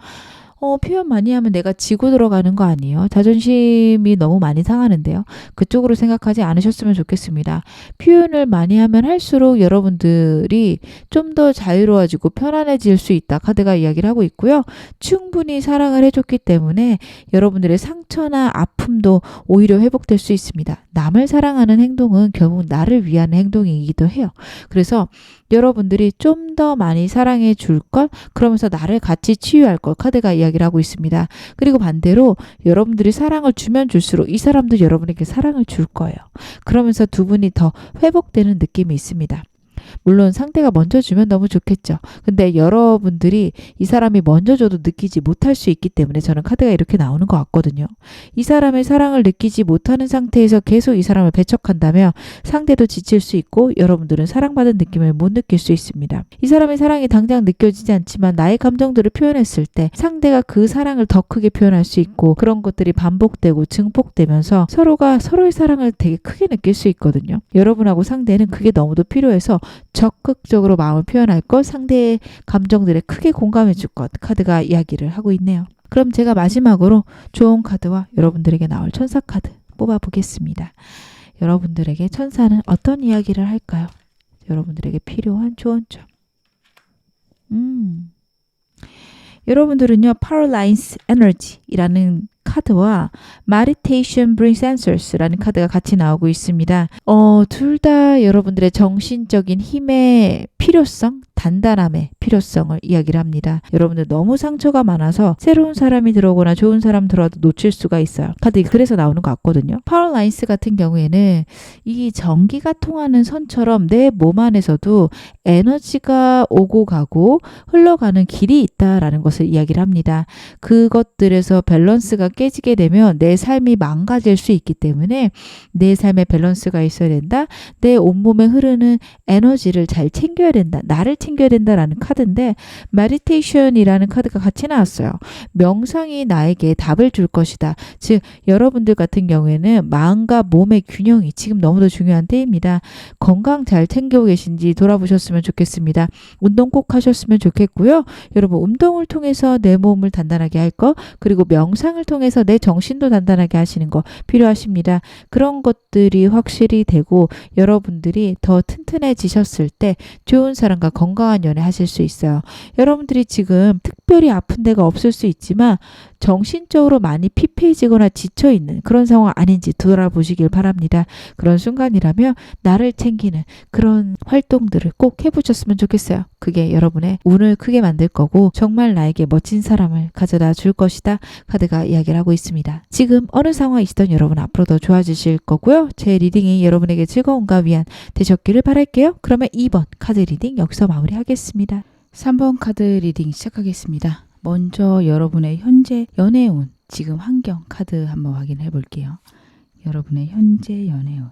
표현 많이 하면 내가 지고 들어가는 거 아니에요? 자존심이 너무 많이 상하는데요. 그쪽으로 생각하지 않으셨으면 좋겠습니다. 표현을 많이 하면 할수록 여러분들이 좀 더 자유로워지고 편안해질 수 있다. 카드가 이야기를 하고 있고요. 충분히 사랑을 해줬기 때문에 여러분들의 상처나 아픔도 오히려 회복될 수 있습니다. 남을 사랑하는 행동은 결국 나를 위한 행동이기도 해요. 그래서 여러분들이 좀 더 많이 사랑해 줄 걸, 그러면서 나를 같이 치유할 걸 카드가 이야기를 하고 있습니다. 그리고 반대로 여러분들이 사랑을 주면 줄수록 이 사람도 여러분에게 사랑을 줄 거예요. 그러면서 두 분이 더 회복되는 느낌이 있습니다. 물론 상대가 먼저 주면 너무 좋겠죠. 근데 여러분들이 이 사람이 먼저 줘도 느끼지 못할 수 있기 때문에 저는 카드가 이렇게 나오는 것 같거든요. 이 사람의 사랑을 느끼지 못하는 상태에서 계속 이 사람을 배척한다면 상대도 지칠 수 있고 여러분들은 사랑받은 느낌을 못 느낄 수 있습니다. 이 사람의 사랑이 당장 느껴지지 않지만 나의 감정들을 표현했을 때 상대가 그 사랑을 더 크게 표현할 수 있고 그런 것들이 반복되고 증폭되면서 서로가 서로의 사랑을 되게 크게 느낄 수 있거든요. 여러분하고 상대는 그게 너무도 필요해서 적극적으로 마음을 표현할 것, 상대의 감정들에 크게 공감해 줄 것, 카드가 이야기를 하고 있네요. 그럼 제가 마지막으로 좋은 카드와 여러분들에게 나올 천사 카드 뽑아보겠습니다. 여러분들에게 천사는 어떤 이야기를 할까요? 여러분들에게 필요한 조언점. 여러분들은요, Paralyze Energy라는 카드와 Meditation Brings Answers라는 카드가 같이 나오고 있습니다. 둘 다 여러분들의 정신적인 힘의 필요성, 단단함의 필요성을 이야기를 합니다. 여러분들 너무 상처가 많아서 새로운 사람이 들어오거나 좋은 사람 들어와도 놓칠 수가 있어요. 카드 그래서 나오는 것 같거든요. 파워라인스 같은 경우에는 이 전기가 통하는 선처럼 내 몸 안에서도 에너지가 오고 가고 흘러가는 길이 있다라는 것을 이야기를 합니다. 그것들에서 밸런스가 깨지게 되면 내 삶이 망가질 수 있기 때문에 내 삶에 밸런스가 있어야 된다. 내 온몸에 흐르는 에너지를 잘 챙겨야 된다. 나를 챙겨야 된다라는 카드인데 메디테이션이라는 카드가 같이 나왔어요. 명상이 나에게 답을 줄 것이다. 즉 여러분들 같은 경우에는 마음과 몸의 균형이 지금 너무도 중요한 때입니다. 건강 잘 챙기고 계신지 돌아보셨으면 좋겠습니다. 운동 꼭 하셨으면 좋겠고요. 여러분 운동을 통해서 내 몸을 단단하게 할 것, 그리고 명상을 통해서 위해서 내 정신도 단단하게 하시는 거 필요하십니다. 그런 것들이 확실히 되고 여러분들이 더 튼튼해지셨을 때 좋은 사람과 건강한 연애 하실 수 있어요. 여러분들이 지금 특별히 아픈 데가 없을 수 있지만 정신적으로 많이 피폐해지거나 지쳐있는 그런 상황 아닌지 돌아보시길 바랍니다. 그런 순간이라면 나를 챙기는 그런 활동들을 꼭 해보셨으면 좋겠어요. 그게 여러분의 운을 크게 만들 거고 정말 나에게 멋진 사람을 가져다 줄 것이다. 카드가 이야기를 하고 있습니다. 지금 어느 상황이시던 여러분 앞으로 더 좋아지실 거고요. 제 리딩이 여러분에게 즐거움과 위안 되셨기를 바랄게요. 그러면 2번 카드 리딩 여기서 마무리하겠습니다. 3번 카드 리딩 시작하겠습니다. 먼저 여러분의 현재 연애운, 지금 환경 카드 한번 확인해 볼게요. 여러분의 현재 연애운.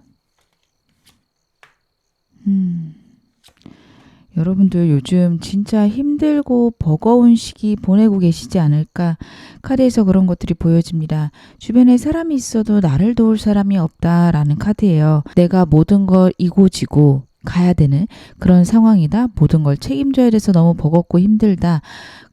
여러분들 요즘 진짜 힘들고 버거운 시기 보내고 계시지 않을까? 카드에서 그런 것들이 보여집니다. 주변에 사람이 있어도 나를 도울 사람이 없다라는 카드예요. 내가 모든 걸 이고지고 가야 되는 그런 상황이다. 모든 걸 책임져야 돼서 너무 버겁고 힘들다.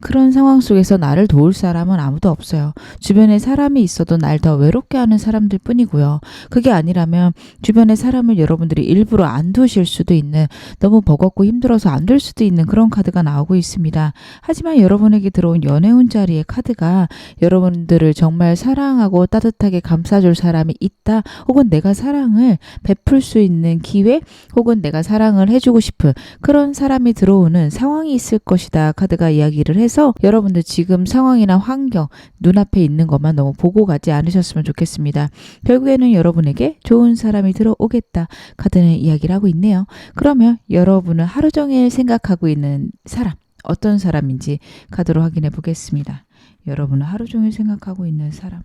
그런 상황 속에서 나를 도울 사람은 아무도 없어요. 주변에 사람이 있어도 날 더 외롭게 하는 사람들 뿐이고요. 그게 아니라면 주변에 사람을 여러분들이 일부러 안 두실 수도 있는, 너무 버겁고 힘들어서 안 둘 수도 있는 그런 카드가 나오고 있습니다. 하지만 여러분에게 들어온 연애운 자리의 카드가 여러분들을 정말 사랑하고 따뜻하게 감싸줄 사람이 있다. 혹은 내가 사랑을 베풀 수 있는 기회, 혹은 내가 사랑을 해주고 싶은 그런 사람이 들어오는 상황이 있을 것이다. 카드가 이야기를 해서 여러분들 지금 상황이나 환경 눈앞에 있는 것만 너무 보고 가지 않으셨으면 좋겠습니다. 결국에는 여러분에게 좋은 사람이 들어오겠다. 카드는 이야기를 하고 있네요. 그러면 여러분은 하루 종일 생각하고 있는 사람, 어떤 사람인지 카드로 확인해 보겠습니다. 여러분은 하루 종일 생각하고 있는 사람.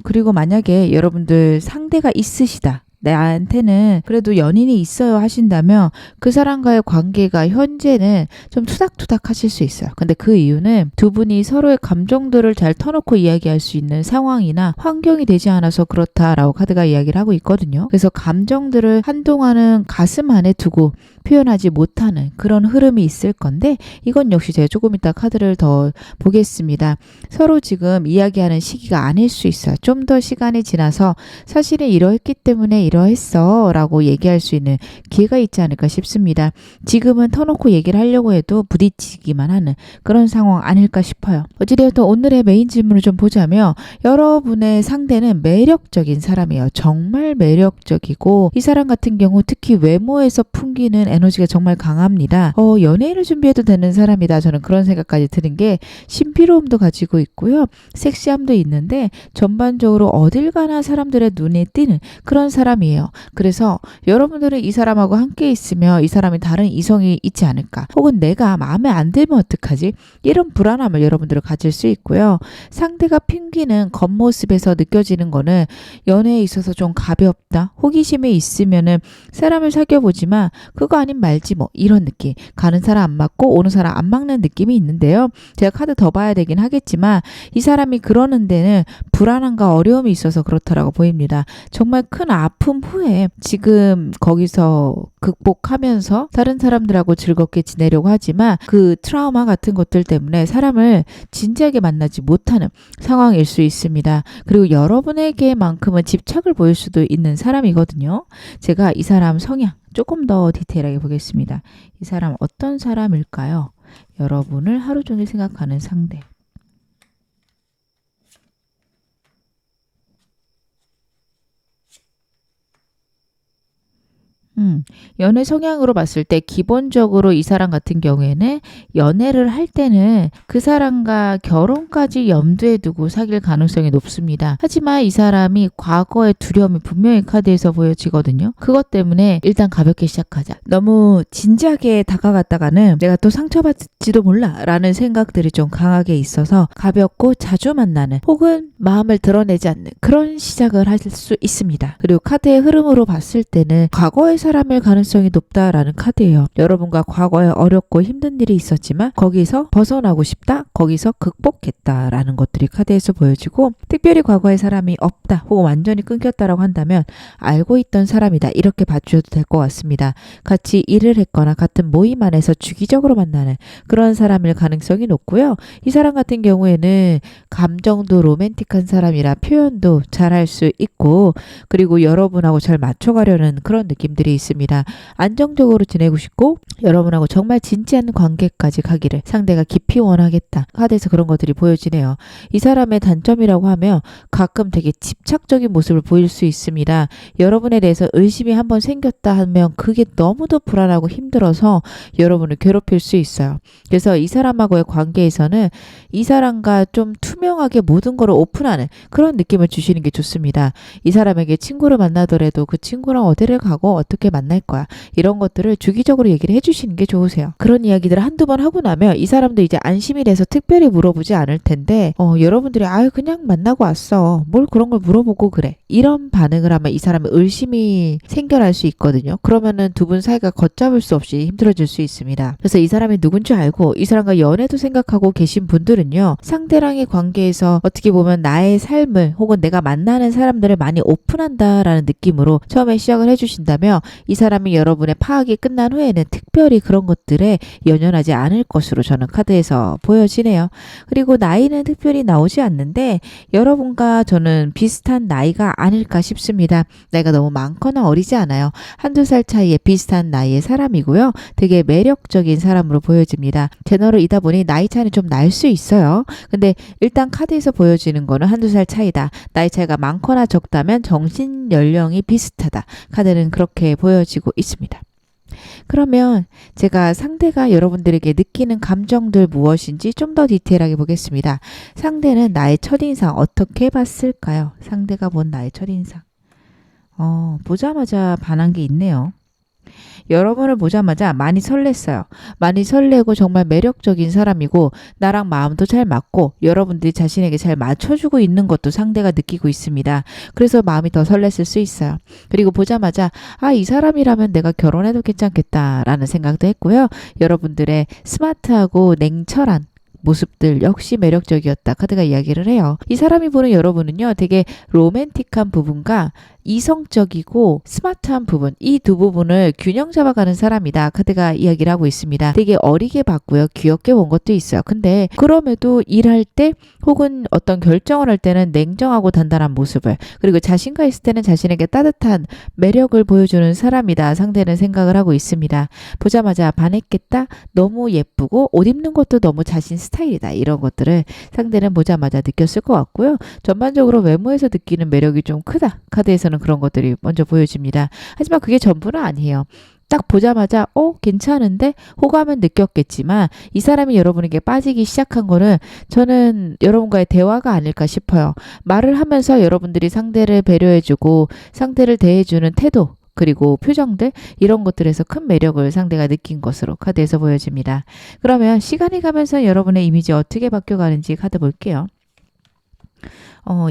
그리고 만약에 여러분들 상대가 있으시다. 나한테는 그래도 연인이 있어요 하신다면 그 사람과의 관계가 현재는 좀 투닥투닥 하실 수 있어요. 근데 그 이유는 두 분이 서로의 감정들을 잘 터놓고 이야기할 수 있는 상황이나 환경이 되지 않아서 그렇다라고 카드가 이야기를 하고 있거든요. 그래서 감정들을 한동안은 가슴 안에 두고 표현하지 못하는 그런 흐름이 있을 건데, 이건 역시 제가 조금 이따 카드를 더 보겠습니다. 서로 지금 이야기하는 시기가 아닐 수 있어요. 좀 더 시간이 지나서 사실은 이러했기 때문에 이러했어 라고 얘기할 수 있는 기회가 있지 않을까 싶습니다. 지금은 터놓고 얘기를 하려고 해도 부딪히기만 하는 그런 상황 아닐까 싶어요. 어찌되었든 오늘의 메인 질문을 좀 보자면, 여러분의 상대는 매력적인 사람이에요. 정말 매력적이고 이 사람 같은 경우 특히 외모에서 풍기는 에너지가 정말 강합니다. 연애를 준비해도 되는 사람이다. 저는 그런 생각까지 드는 게, 신비로움도 가지고 있고요. 섹시함도 있는데 전반적으로 어딜 가나 사람들의 눈에 띄는 그런 사람이에요. 그래서 여러분들은 이 사람하고 함께 있으면 이 사람이 다른 이성이 있지 않을까, 혹은 내가 마음에 안 들면 어떡하지, 이런 불안함을 여러분들은 가질 수 있고요. 상대가 풍기는 겉모습에서 느껴지는 거는 연애에 있어서 좀 가볍다, 호기심이 있으면은 사람을 사귀어보지만 그거 아닌 말지 뭐, 이런 느낌. 가는 사람 안 맞고 오는 사람 안 막는 느낌이 있는데요. 제가 카드 더 봐야 되긴 하겠지만 이 사람이 그러는 데는 불안함과 어려움이 있어서 그렇다라고 보입니다. 정말 큰 아픔 후에 지금 거기서 극복하면서 다른 사람들하고 즐겁게 지내려고 하지만 그 트라우마 같은 것들 때문에 사람을 진지하게 만나지 못하는 상황일 수 있습니다. 그리고 여러분에게만큼은 집착을 보일 수도 있는 사람이거든요. 제가 이 사람 성향 조금 더 디테일하게 보겠습니다. 이 사람 어떤 사람일까요? 여러분을 하루 종일 생각하는 상대. 연애 성향으로 봤을 때 기본적으로 이 사람 같은 경우에는 연애를 할 때는 그 사람과 결혼까지 염두에 두고 사귈 가능성이 높습니다. 하지만 이 사람이 과거의 두려움이 분명히 카드에서 보여지거든요. 그것 때문에 일단 가볍게 시작하자. 너무 진지하게 다가갔다가는 내가 또 상처받지도 몰라 라는 생각들이 좀 강하게 있어서 가볍고 자주 만나는, 혹은 마음을 드러내지 않는 그런 시작을 할 수 있습니다. 그리고 카드의 흐름으로 봤을 때는 과거의 사람 사람일 가능성이 높다라는 카드예요. 여러분과 과거에 어렵고 힘든 일이 있었지만 거기서 벗어나고 싶다, 거기서 극복했다라는 것들이 카드에서 보여지고, 특별히 과거의 사람이 없다 혹은 완전히 끊겼다라고 한다면 알고 있던 사람이다, 이렇게 봐주셔도 될 것 같습니다. 같이 일을 했거나 같은 모임 안에서 주기적으로 만나는 그런 사람일 가능성이 높고요. 이 사람 같은 경우에는 감정도 로맨틱한 사람이라 표현도 잘할 수 있고, 그리고 여러분하고 잘 맞춰가려는 그런 느낌들이 있습니다. 안정적으로 지내고 싶고 여러분하고 정말 진지한 관계까지 가기를 상대가 깊이 원하겠다. 카드에서 그런 것들이 보여지네요. 이 사람의 단점이라고 하면 가끔 되게 집착적인 모습을 보일 수 있습니다. 여러분에 대해서 의심이 한번 생겼다 하면 그게 너무도 불안하고 힘들어서 여러분을 괴롭힐 수 있어요. 그래서 이 사람하고의 관계에서는 이 사람과 좀 투명하게 모든 걸 오픈하는 그런 느낌을 주시는 게 좋습니다. 이 사람에게 친구를 만나더라도 그 친구랑 어디를 가고 어떻게 만날 거야, 이런 것들을 주기적으로 얘기를 해주시는 게 좋으세요. 그런 이야기들을 한두 번 하고 나면 이 사람도 이제 안심이 돼서 특별히 물어보지 않을 텐데, 여러분들이 아유 그냥 만나고 왔어, 뭘 그런 걸 물어보고 그래, 이런 반응을 하면 이 사람의 의심이 생겨날 수 있거든요. 그러면은 두 분 사이가 걷잡을 수 없이 힘들어질 수 있습니다. 그래서 이 사람이 누군지 알고 이 사람과 연애도 생각하고 계신 분들은요, 상대랑의 관계에서 어떻게 보면 나의 삶을 혹은 내가 만나는 사람들을 많이 오픈한다라는 느낌으로 처음에 시작을 해주신다면 이 사람이 여러분의 파악이 끝난 후에는 특별히 그런 것들에 연연하지 않을 것으로 저는 카드에서 보여지네요. 그리고 나이는 특별히 나오지 않는데 여러분과 저는 비슷한 나이가 아닐까 싶습니다. 나이가 너무 많거나 어리지 않아요. 한두 살 차이에 비슷한 나이의 사람이고요. 되게 매력적인 사람으로 보여집니다. 제너럴이다 보니 나이 차이는 좀 날 수 있어요. 근데 일단 카드에서 보여지는 거는 한두 살 차이다. 나이 차이가 많거나 적다면 정신 연령이 비슷하다. 카드는 그렇게 보여지고 있습니다. 그러면 제가 상대가 여러분들에게 느끼는 감정들 무엇인지 좀 더 디테일하게 보겠습니다. 상대는 나의 첫인상 어떻게 봤을까요? 상대가 본 나의 첫인상. 보자마자 반한 게 있네요. 여러분을 보자마자 많이 설렜어요. 많이 설레고 정말 매력적인 사람이고 나랑 마음도 잘 맞고 여러분들이 자신에게 잘 맞춰주고 있는 것도 상대가 느끼고 있습니다. 그래서 마음이 더 설렜을 수 있어요. 그리고 보자마자 이 사람이라면 내가 결혼해도 괜찮겠다라는 생각도 했고요. 여러분들의 스마트하고 냉철한 모습들 역시 매력적이었다. 카드가 이야기를 해요. 이 사람이 보는 여러분은요, 되게 로맨틱한 부분과 이성적이고 스마트한 부분, 이 두 부분을 균형 잡아가는 사람이다. 카드가 이야기를 하고 있습니다. 되게 어리게 봤고요. 귀엽게 본 것도 있어요. 근데 그럼에도 일할 때 혹은 어떤 결정을 할 때는 냉정하고 단단한 모습을, 그리고 자신과 있을 때는 자신에게 따뜻한 매력을 보여주는 사람이다. 상대는 생각을 하고 있습니다. 보자마자 반했겠다. 너무 예쁘고 옷 입는 것도 너무 자신 스타일이다. 이런 것들을 상대는 보자마자 느꼈을 것 같고요. 전반적으로 외모에서 느끼는 매력이 좀 크다. 카드에서는 그런 것들이 먼저 보여집니다. 하지만 그게 전부는 아니에요. 딱 보자마자 괜찮은데 호감은 느꼈겠지만 이 사람이 여러분에게 빠지기 시작한 거는 저는 여러분과의 대화가 아닐까 싶어요. 말을 하면서 여러분들이 상대를 배려해주고 상대를 대해주는 태도, 그리고 표정들, 이런 것들에서 큰 매력을 상대가 느낀 것으로 카드에서 보여집니다. 그러면 시간이 가면서 여러분의 이미지 어떻게 바뀌어가는지 카드 볼게요.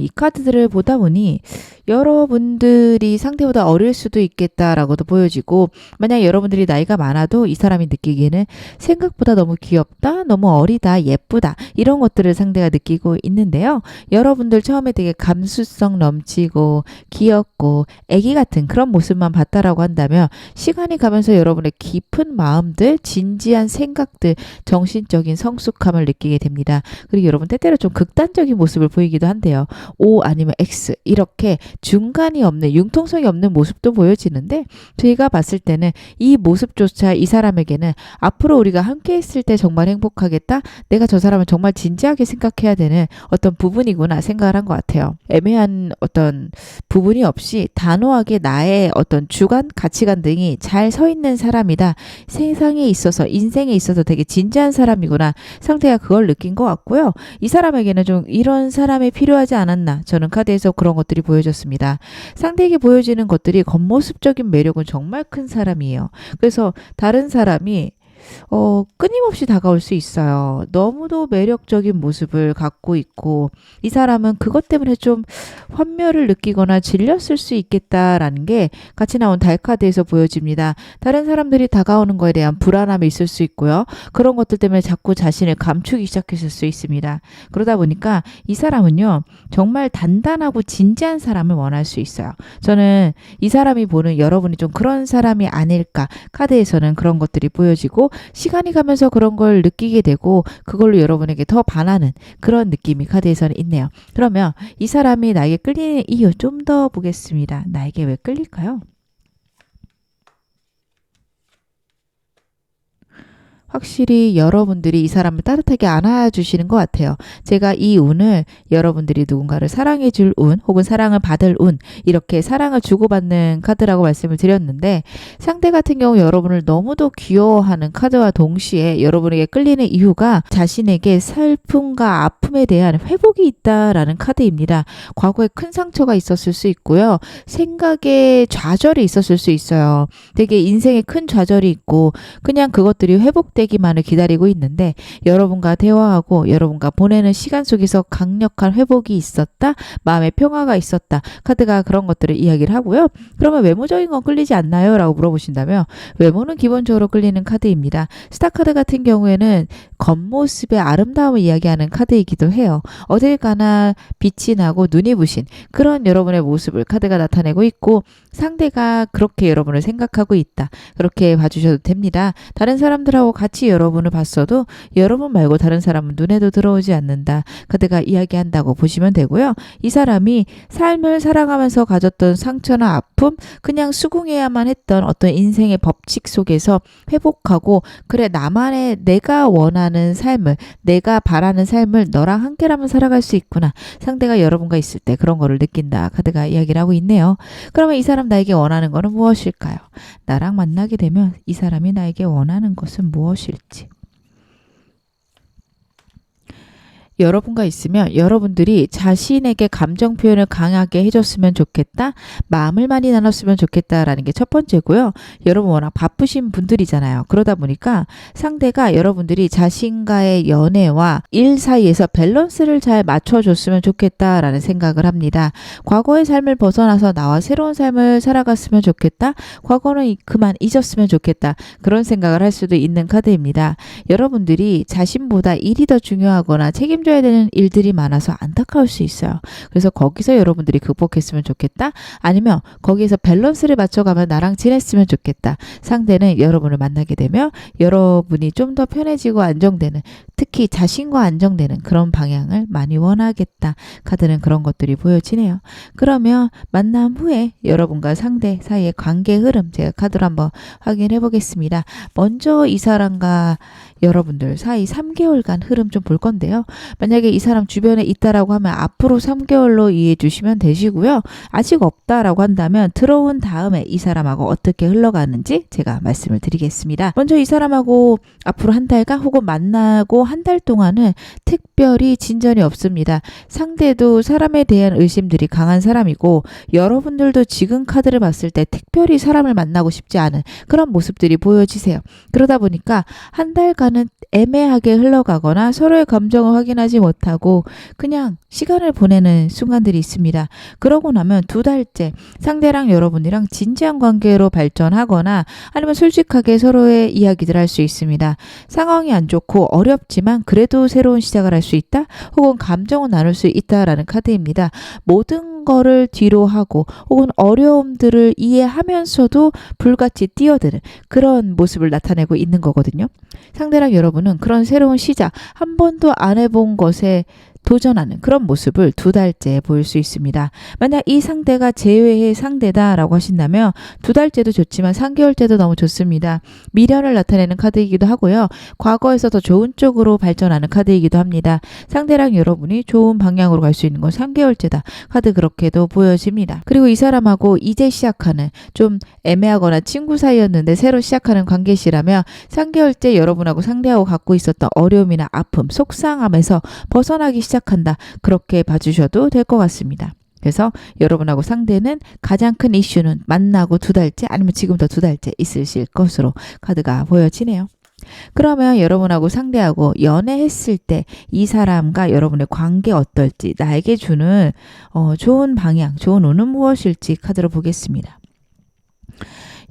이 카드들을 보다 보니 여러분들이 상대보다 어릴 수도 있겠다라고도 보여지고, 만약 여러분들이 나이가 많아도 이 사람이 느끼기에는 생각보다 너무 귀엽다, 너무 어리다, 예쁘다, 이런 것들을 상대가 느끼고 있는데요. 여러분들 처음에 되게 감수성 넘치고 귀엽고 애기 같은 그런 모습만 봤다라고 한다면 시간이 가면서 여러분의 깊은 마음들, 진지한 생각들, 정신적인 성숙함을 느끼게 됩니다. 그리고 여러분 때때로 좀 극단적인 모습을 보이기도 한데요. O 아니면 X, 이렇게 중간이 없는, 융통성이 없는 모습도 보여지는데 제가 봤을 때는 이 모습조차 이 사람에게는 앞으로 우리가 함께 있을 때 정말 행복하겠다, 내가 저 사람을 정말 진지하게 생각해야 되는 어떤 부분이구나 생각을 한 것 같아요. 애매한 어떤 부분이 없이 단호하게 나의 어떤 주관, 가치관 등이 잘 서 있는 사람이다. 세상에 있어서, 인생에 있어서 되게 진지한 사람이구나. 상대가 그걸 느낀 것 같고요. 이 사람에게는 좀 이런 사람이 필요하지 않았나. 저는 카드에서 그런 것들이 보여졌습니다. 상대에게 보여지는 것들이 겉모습적인 매력은 정말 큰 사람이에요. 그래서 다른 사람이 끊임없이 다가올 수 있어요. 너무도 매력적인 모습을 갖고 있고 이 사람은 그것 때문에 좀 환멸을 느끼거나 질렸을 수 있겠다라는 게 같이 나온 달 카드에서 보여집니다. 다른 사람들이 다가오는 거에 대한 불안함이 있을 수 있고요. 그런 것들 때문에 자꾸 자신을 감추기 시작했을 수 있습니다. 그러다 보니까 이 사람은요. 정말 단단하고 진지한 사람을 원할 수 있어요. 저는 이 사람이 보는 여러분이 좀 그런 사람이 아닐까. 카드에서는 그런 것들이 보여지고 시간이 가면서 그런 걸 느끼게 되고 그걸로 여러분에게 더 반하는 그런 느낌이 카드에서는 있네요. 그러면 이 사람이 나에게 끌리는 이유 좀 더 보겠습니다. 나에게 왜 끌릴까요? 확실히 여러분들이 이 사람을 따뜻하게 안아주시는 것 같아요. 제가 이 운을 여러분들이 누군가를 사랑해 줄 운 혹은 사랑을 받을 운 이렇게 사랑을 주고받는 카드라고 말씀을 드렸는데 상대 같은 경우 여러분을 너무도 귀여워하는 카드와 동시에 여러분에게 끌리는 이유가 자신에게 슬픔과 아픔에 대한 회복이 있다라는 카드입니다. 과거에 큰 상처가 있었을 수 있고요. 생각에 좌절이 있었을 수 있어요. 되게 인생에 큰 좌절이 있고 그냥 그것들이 회복되기만을 기다리고 있는데 여러분과 대화하고 여러분과 보내는 시간 속에서 강력한 회복이 있었다. 마음의 평화가 있었다. 카드가 그런 것들을 이야기를 하고요. 그러면 외모적인 건 끌리지 않나요? 라고 물어보신다면 외모는 기본적으로 끌리는 카드입니다. 스타 카드 같은 경우에는 겉모습의 아름다움을 이야기하는 카드이기도 해요. 어딜 가나 빛이 나고 눈이 부신 그런 여러분의 모습을 카드가 나타내고 있고 상대가 그렇게 여러분을 생각하고 있다. 그렇게 봐주셔도 됩니다. 다른 사람들하고 같이 여러분을 봤어도 여러분 말고 다른 사람은 눈에도 들어오지 않는다. 카드가 이야기한다고 보시면 되고요. 이 사람이 삶을 살아가면서 가졌던 상처나 아픔, 그냥 수긍해야만 했던 어떤 인생의 법칙 속에서 회복하고 그래 나만의 내가 원하는 삶을 내가 바라는 삶을 너랑 함께라면 살아갈 수 있구나. 상대가 여러분과 있을 때 그런 거를 느낀다. 카드가 이야기를 하고 있네요. 그러면 이 사람 나에게 원하는 거는 무엇일까요? 나랑 만나게 되면 이 사람이 나에게 원하는 것은 무엇일지. 여러분과 있으면 여러분들이 자신에게 감정 표현을 강하게 해줬으면 좋겠다. 마음을 많이 나눴으면 좋겠다라는 게 첫 번째고요. 여러분 워낙 바쁘신 분들이잖아요. 그러다 보니까 상대가 여러분들이 자신과의 연애와 일 사이에서 밸런스를 잘 맞춰줬으면 좋겠다라는 생각을 합니다. 과거의 삶을 벗어나서 나와 새로운 삶을 살아갔으면 좋겠다. 과거는 그만 잊었으면 좋겠다. 그런 생각을 할 수도 있는 카드입니다. 여러분들이 자신보다 일이 더 중요하거나 책임져 해야 되는 일들이 많아서 안타까울 수 있어요. 그래서 거기서 여러분들이 극복했으면 좋겠다. 아니면 거기에서 밸런스를 맞춰가면 나랑 지냈으면 좋겠다. 상대는 여러분을 만나게 되면 여러분이 좀 더 편해지고 안정되는 특히 자신과 안정되는 그런 방향을 많이 원하겠다. 카드는 그런 것들이 보여지네요. 그러면 만남 후에 여러분과 상대 사이의 관계 흐름 제가 카드로 한번 확인해 보겠습니다. 먼저 이 사람과 여러분들 사이 3개월간 흐름 좀 볼 건데요. 만약에 이 사람 주변에 있다라고 하면 앞으로 3개월로 이해해 주시면 되시고요. 아직 없다라고 한다면 들어온 다음에 이 사람하고 어떻게 흘러가는지 제가 말씀을 드리겠습니다. 먼저 이 사람하고 앞으로 한 달간 혹은 만나고 한 달 동안은 특별히 진전이 없습니다. 상대도 사람에 대한 의심들이 강한 사람이고 여러분들도 지금 카드를 봤을 때 특별히 사람을 만나고 싶지 않은 그런 모습들이 보여지세요. 그러다 보니까 한 달간은 애매하게 흘러가거나 서로의 감정을 확인하지 못하고 그냥 시간을 보내는 순간들이 있습니다. 그러고 나면 2달째 상대랑 여러분이랑 진지한 관계로 발전하거나 아니면 솔직하게 서로의 이야기들 할 수 있습니다. 상황이 안 좋고 어렵지만 그래도 새로운 시작을 할 수 있다? 혹은 감정을 나눌 수 있다라는 카드입니다. 모든 거를 뒤로 하고 혹은 어려움들을 이해하면서도 불같이 뛰어드는 그런 모습을 나타내고 있는 거거든요. 상대랑 여러분은 그런 새로운 시작, 한 번도 안 해본 것에 도전하는 그런 모습을 2달째 보일 수 있습니다. 만약 이 상대가 제외의 상대다라고 하신다면 2달째도 좋지만 3개월째도 너무 좋습니다. 미련을 나타내는 카드이기도 하고요. 과거에서 더 좋은 쪽으로 발전하는 카드이기도 합니다. 상대랑 여러분이 좋은 방향으로 갈 수 있는 건 3개월째다. 카드 그렇게도 보여집니다. 그리고 이 사람하고 이제 시작하는 좀 애매하거나 친구 사이였는데 새로 시작하는 관계시라면 3개월째 여러분하고 상대하고 갖고 있었던 어려움이나 아픔, 속상함에서 벗어나기 시작한다. 그렇게 봐주셔도 될 것 같습니다. 그래서 여러분하고 상대는 가장 큰 이슈는 만나고 2달째 아니면 지금부터 2달째 있으실 것으로 카드가 보여지네요. 그러면 여러분하고 상대하고 연애했을 때 이 사람과 여러분의 관계 어떨지, 나에게 주는 좋은 방향, 좋은 운은 무엇일지 카드로 보겠습니다.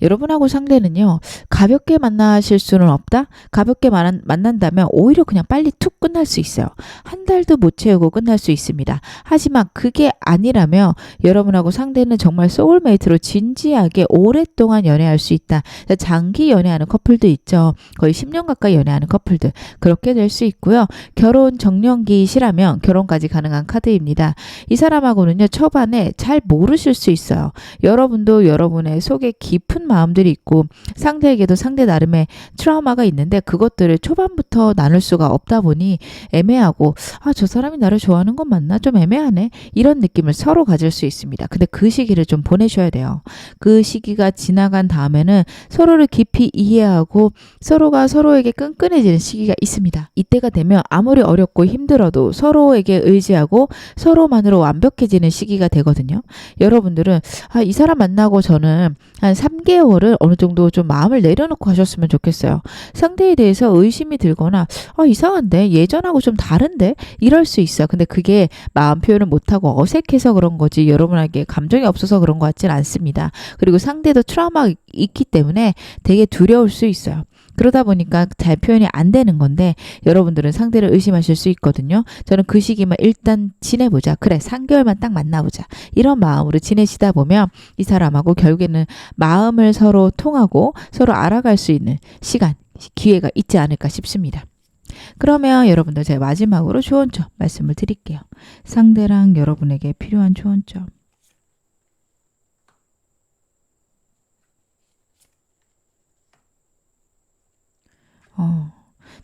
여러분하고 상대는요, 가볍게 만나실 수는 없다? 가볍게 만난다면 오히려 그냥 빨리 툭 끝날 수 있어요. 한 달도 못 채우고 끝날 수 있습니다. 하지만 그게 아니라면 여러분하고 상대는 정말 소울메이트로 진지하게 오랫동안 연애할 수 있다. 장기 연애하는 커플도 있죠. 거의 10년 가까이 연애하는 커플들. 그렇게 될 수 있고요. 결혼 정년기시라면 결혼까지 가능한 카드입니다. 이 사람하고는요, 초반에 잘 모르실 수 있어요. 여러분도 여러분의 속에 깊은 마음들이 있고 상대에게도 상대 나름의 트라우마가 있는데 그것들을 초반부터 나눌 수가 없다 보니 애매하고 저 사람이 나를 좋아하는 건 맞나? 좀 애매하네. 이런 느낌을 서로 가질 수 있습니다. 근데 그 시기를 좀 보내셔야 돼요. 그 시기가 지나간 다음에는 서로를 깊이 이해하고 서로가 서로에게 끈끈해지는 시기가 있습니다. 이때가 되면 아무리 어렵고 힘들어도 서로에게 의지하고 서로만으로 완벽해지는 시기가 되거든요. 여러분들은 이 사람 만나고 저는 한 3개월을 어느 정도 좀 마음을 내려놓고 하셨으면 좋겠어요. 상대에 대해서 의심이 들거나 이상한데 예전하고 좀 다른데 이럴 수 있어요. 근데 그게 마음 표현을 못하고 어색해서 그런 거지 여러분에게 감정이 없어서 그런 것 같진 않습니다. 그리고 상대도 트라우마가 있기 때문에 되게 두려울 수 있어요. 그러다 보니까 잘 표현이 안 되는 건데 여러분들은 상대를 의심하실 수 있거든요. 저는 그 시기만 일단 지내보자. 그래 3개월만 딱 만나보자. 이런 마음으로 지내시다 보면 이 사람하고 결국에는 마음을 서로 통하고 서로 알아갈 수 있는 시간, 기회가 있지 않을까 싶습니다. 그러면 여러분들 제가 마지막으로 조언점 말씀을 드릴게요. 상대랑 여러분에게 필요한 조언점.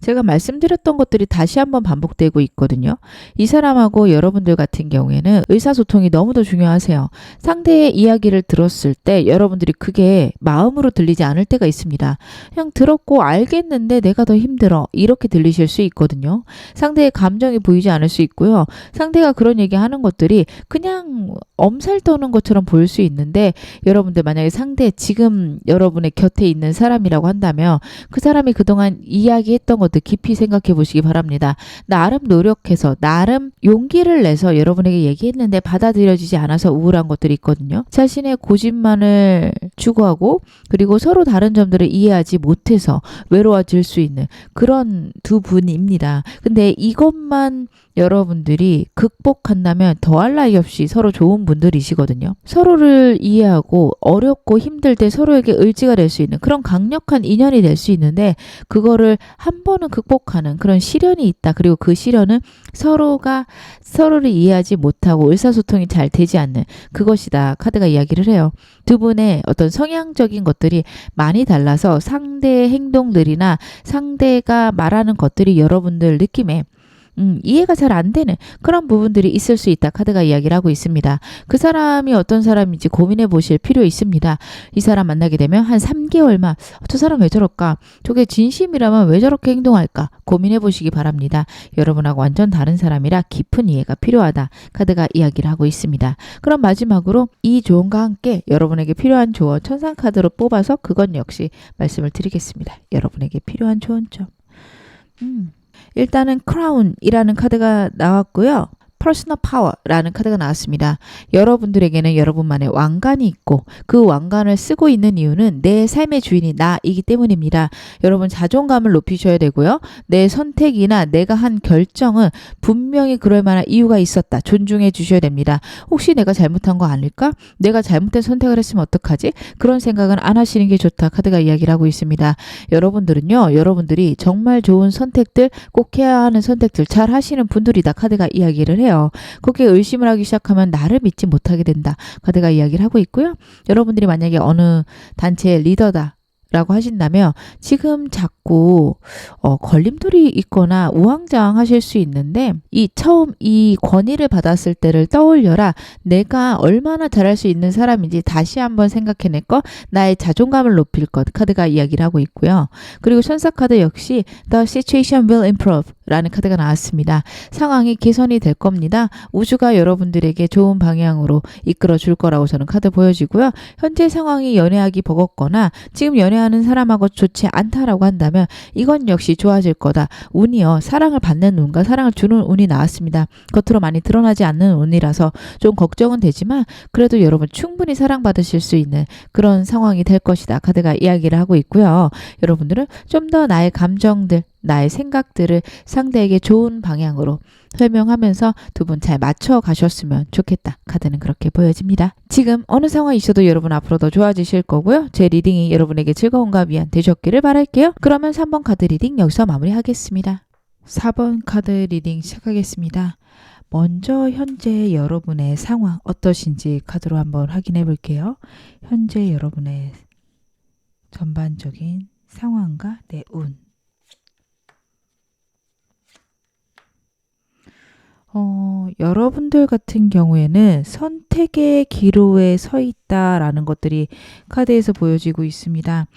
제가 말씀드렸던 것들이 다시 한번 반복되고 있거든요. 이 사람하고 여러분들 같은 경우에는 의사소통이 너무도 중요하세요. 상대의 이야기를 들었을 때 여러분들이 그게 마음으로 들리지 않을 때가 있습니다. 그냥 들었고 알겠는데 내가 더 힘들어. 이렇게 들리실 수 있거든요. 상대의 감정이 보이지 않을 수 있고요. 상대가 그런 얘기하는 것들이 그냥 엄살 떠는 것처럼 보일 수 있는데 여러분들 만약에 상대 지금 여러분의 곁에 있는 사람이라고 한다면 그 사람이 그동안 이야기했던 것들 깊이 생각해 보시기 바랍니다. 나름 노력해서 나름 용기를 내서 여러분에게 얘기했는데 받아들여지지 않아서 우울한 것들이 있거든요. 자신의 고집만을 추구하고 그리고 서로 다른 점들을 이해하지 못해서 외로워질 수 있는 그런 두 분입니다. 근데 이것만 여러분들이 극복한다면 더할 나위 없이 서로 좋은 분들이시거든요. 서로를 이해하고 어렵고 힘들 때 서로에게 의지가 될 수 있는 그런 강력한 인연이 될 수 있는데 그거를 한 번은 극복하는 그런 시련이 있다. 그리고 그 시련은 서로가 서로를 이해하지 못하고 의사소통이 잘 되지 않는 그것이다. 카드가 이야기를 해요. 두 분의 어떤 성향적인 것들이 많이 달라서 상대의 행동들이나 상대가 말하는 것들이 여러분들 느낌에 이해가 잘 안 되는 그런 부분들이 있을 수 있다. 카드가 이야기를 하고 있습니다. 그 사람이 어떤 사람인지 고민해 보실 필요 있습니다. 이 사람 만나게 되면 한 3개월만 저 사람 왜 저럴까? 저게 진심이라면 왜 저렇게 행동할까? 고민해 보시기 바랍니다. 여러분하고 완전 다른 사람이라 깊은 이해가 필요하다. 카드가 이야기를 하고 있습니다. 그럼 마지막으로 이 조언과 함께 여러분에게 필요한 조언 천상 카드로 뽑아서 그건 역시 말씀을 드리겠습니다. 여러분에게 필요한 조언점. 일단은 크라운이라는 카드가 나왔고요. 퍼스널 파워라는 카드가 나왔습니다. 여러분들에게는 여러분만의 왕관이 있고 그 왕관을 쓰고 있는 이유는 내 삶의 주인이 나이기 때문입니다. 여러분 자존감을 높이셔야 되고요. 내 선택이나 내가 한 결정은 분명히 그럴 만한 이유가 있었다. 존중해 주셔야 됩니다. 혹시 내가 잘못한 거 아닐까? 내가 잘못된 선택을 했으면 어떡하지? 그런 생각은 안 하시는 게 좋다. 카드가 이야기를 하고 있습니다. 여러분들은요. 여러분들이 정말 좋은 선택들 꼭 해야 하는 선택들 잘 하시는 분들이다. 카드가 이야기를 해요. 거기에 의심을 하기 시작하면 나를 믿지 못하게 된다. 카드가 이야기를 하고 있고요. 여러분들이 만약에 어느 단체의 리더다 라고 하신다면 지금 자꾸 걸림돌이 있거나 우왕좌왕하실 수 있는데 처음 이 권위를 받았을 때를 떠올려라. 내가 얼마나 잘할 수 있는 사람인지 다시 한번 생각해낼 것, 나의 자존감을 높일 것 카드가 이야기를 하고 있고요. 그리고 천사 카드 역시 The situation will improve 라는 카드가 나왔습니다. 상황이 개선이 될 겁니다. 우주가 여러분들에게 좋은 방향으로 이끌어 줄 거라고 저는 카드 보여지고요. 현재 상황이 연애하기 버겁거나 지금 연애하는 대하는 사람하고 좋지 않다라고 한다면 이건 역시 좋아질 거다. 운이요. 사랑을 받는 운과 사랑을 주는 운이 나왔습니다. 겉으로 많이 드러나지 않는 운이라서 좀 걱정은 되지만 그래도 여러분 충분히 사랑받으실 수 있는 그런 상황이 될 것이다. 카드가 이야기를 하고 있고요. 여러분들은 좀 더 나의 감정들, 나의 생각들을 상대에게 좋은 방향으로 설명하면서 두 분 잘 맞춰 가셨으면 좋겠다. 카드는 그렇게 보여집니다. 지금 어느 상황이 있어도 여러분 앞으로 더 좋아지실 거고요. 제 리딩이 여러분에게 즐거움과 위안 되셨기를 바랄게요. 그러면 3번 카드 리딩 여기서 마무리하겠습니다. 4번 카드 리딩 시작하겠습니다. 먼저 현재 여러분의 상황 어떠신지 카드로 한번 확인해 볼게요. 현재 여러분의 전반적인 상황과 내 운. 여러분들 같은 경우에는 선택의 기로에 서 있다라는 것들이 카드에서 보여지고 있습니다.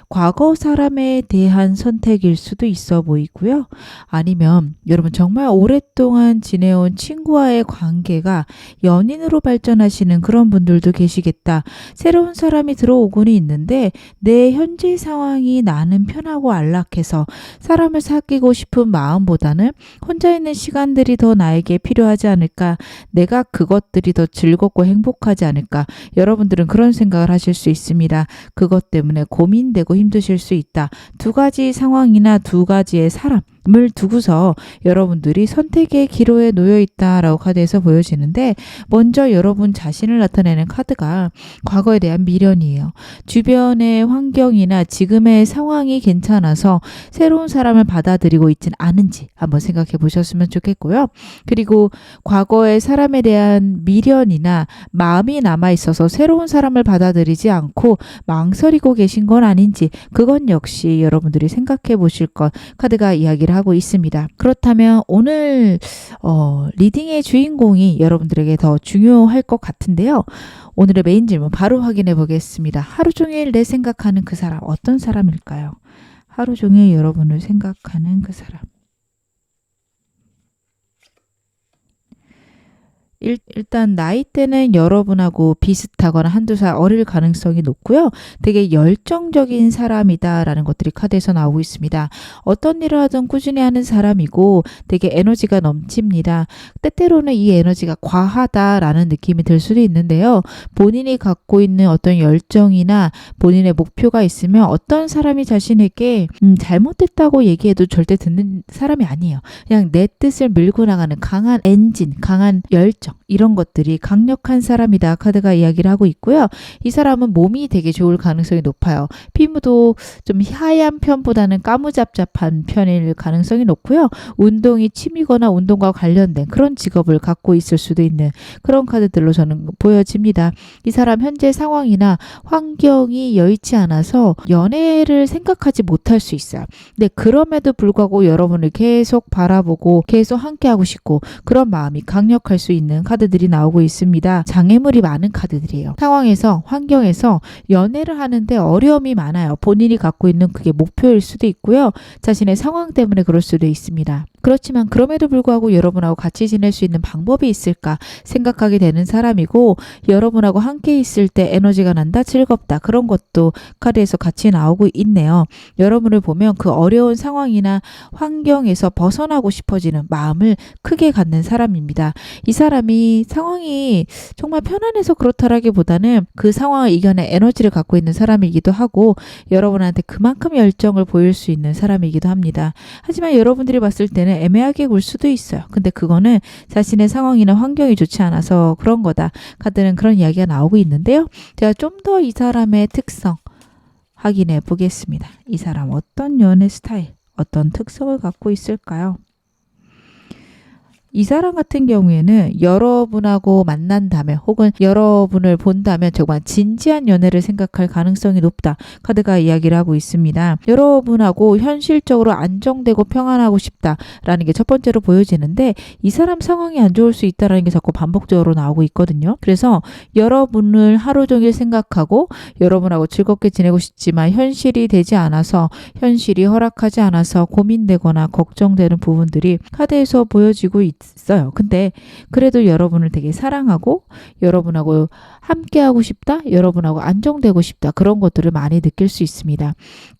과거 사람에 대한 선택일 수도 있어 보이고요. 아니면 여러분 정말 오랫동안 지내온 친구와의 관계가 연인으로 발전하시는 그런 분들도 계시겠다. 새로운 사람이 들어오고는 있는데 내 현재 상황이 나는 편하고 안락해서 사람을 사귀고 싶은 마음보다는 혼자 있는 시간들이 더 나에게 필요하지 않을까, 내가 그것들이 더 즐겁고 행복하지 않을까, 여러분들은 그런 생각을 하실 수 있습니다. 그것 때문에 고민되고 힘드실 수 있다. 두 가지 상황이나 두 가지의 사람을 두고서 여러분들이 선택의 기로에 놓여 있다라고 카드에서 보여지는데, 먼저 여러분 자신을 나타내는 카드가 과거에 대한 미련이에요. 주변의 환경이나 지금의 상황이 괜찮아서 새로운 사람을 받아들이고 있진 않은지 한번 생각해 보셨으면 좋겠고요. 그리고 과거의 사람에 대한 미련이나 마음이 남아 있어서 새로운 사람을 받아들이지 않고 망설이고 계신 건 아닌지, 그건 역시 여러분들이 생각해 보실 것 카드가 이야기를 하고 있습니다. 그렇다면 오늘 리딩의 주인공이 여러분들에게 더 중요할 것 같은데요. 오늘의 메인 질문 바로 확인해 보겠습니다. 하루 종일 내 생각하는 그 사람 어떤 사람일까요? 하루 종일 여러분을 생각하는 그 사람. 일단 나이대는 여러분하고 비슷하거나 한두 살 어릴 가능성이 높고요. 되게 열정적인 사람이다라는 것들이 카드에서 나오고 있습니다. 어떤 일을 하든 꾸준히 하는 사람이고 되게 에너지가 넘칩니다. 때때로는 이 에너지가 과하다라는 느낌이 들 수도 있는데요. 본인이 갖고 있는 어떤 열정이나 본인의 목표가 있으면 어떤 사람이 자신에게 잘못됐다고 얘기해도 절대 듣는 사람이 아니에요. 그냥 내 뜻을 밀고 나가는 강한 엔진, 강한 열정, 이런 것들이 강력한 사람이다 카드가 이야기를 하고 있고요. 이 사람은 몸이 되게 좋을 가능성이 높아요. 피부도 좀 하얀 편보다는 까무잡잡한 편일 가능성이 높고요. 운동이 취미거나 운동과 관련된 그런 직업을 갖고 있을 수도 있는 그런 카드들로 저는 보여집니다. 이 사람 현재 상황이나 환경이 여의치 않아서 연애를 생각하지 못할 수 있어요. 근데 그럼에도 불구하고 여러분을 계속 바라보고 계속 함께하고 싶고 그런 마음이 강력할 수 있는 카드들이 나오고 있습니다. 장애물이 많은 카드들이에요. 상황에서, 환경에서 연애를 하는데 어려움이 많아요. 본인이 갖고 있는 그게 목표일 수도 있고요. 자신의 상황 때문에 그럴 수도 있습니다. 그렇지만 그럼에도 불구하고 여러분하고 같이 지낼 수 있는 방법이 있을까 생각하게 되는 사람이고, 여러분하고 함께 있을 때 에너지가 난다, 즐겁다, 그런 것도 카드에서 같이 나오고 있네요. 여러분을 보면 그 어려운 상황이나 환경에서 벗어나고 싶어지는 마음을 크게 갖는 사람입니다. 이 사람이 상황이 정말 편안해서 그렇다라기보다는 그 상황을 이겨낼 에너지를 갖고 있는 사람이기도 하고 여러분한테 그만큼 열정을 보일 수 있는 사람이기도 합니다. 하지만 여러분들이 봤을 때는 애매하게 굴 수도 있어요. 근데 그거는 자신의 상황이나 환경이 좋지 않아서 그런 거다. 카드는 그런 이야기가 나오고 있는데요. 제가 좀 더 이 사람의 특성 확인해 보겠습니다. 이 사람 어떤 연애 스타일, 어떤 특성을 갖고 있을까요? 이 사람 같은 경우에는 여러분하고 만난다면 혹은 여러분을 본다면 정말 진지한 연애를 생각할 가능성이 높다. 카드가 이야기를 하고 있습니다. 여러분하고 현실적으로 안정되고 평안하고 싶다라는 게 첫 번째로 보여지는데, 이 사람 상황이 안 좋을 수 있다는 게 자꾸 반복적으로 나오고 있거든요. 그래서 여러분을 하루 종일 생각하고 여러분하고 즐겁게 지내고 싶지만 현실이 되지 않아서, 현실이 허락하지 않아서 고민되거나 걱정되는 부분들이 카드에서 보여지고 있습니다. 있어요. 근데 그래도 여러분을 되게 사랑하고 여러분하고 함께하고 싶다, 여러분하고 안정되고 싶다, 그런 것들을 많이 느낄 수 있습니다.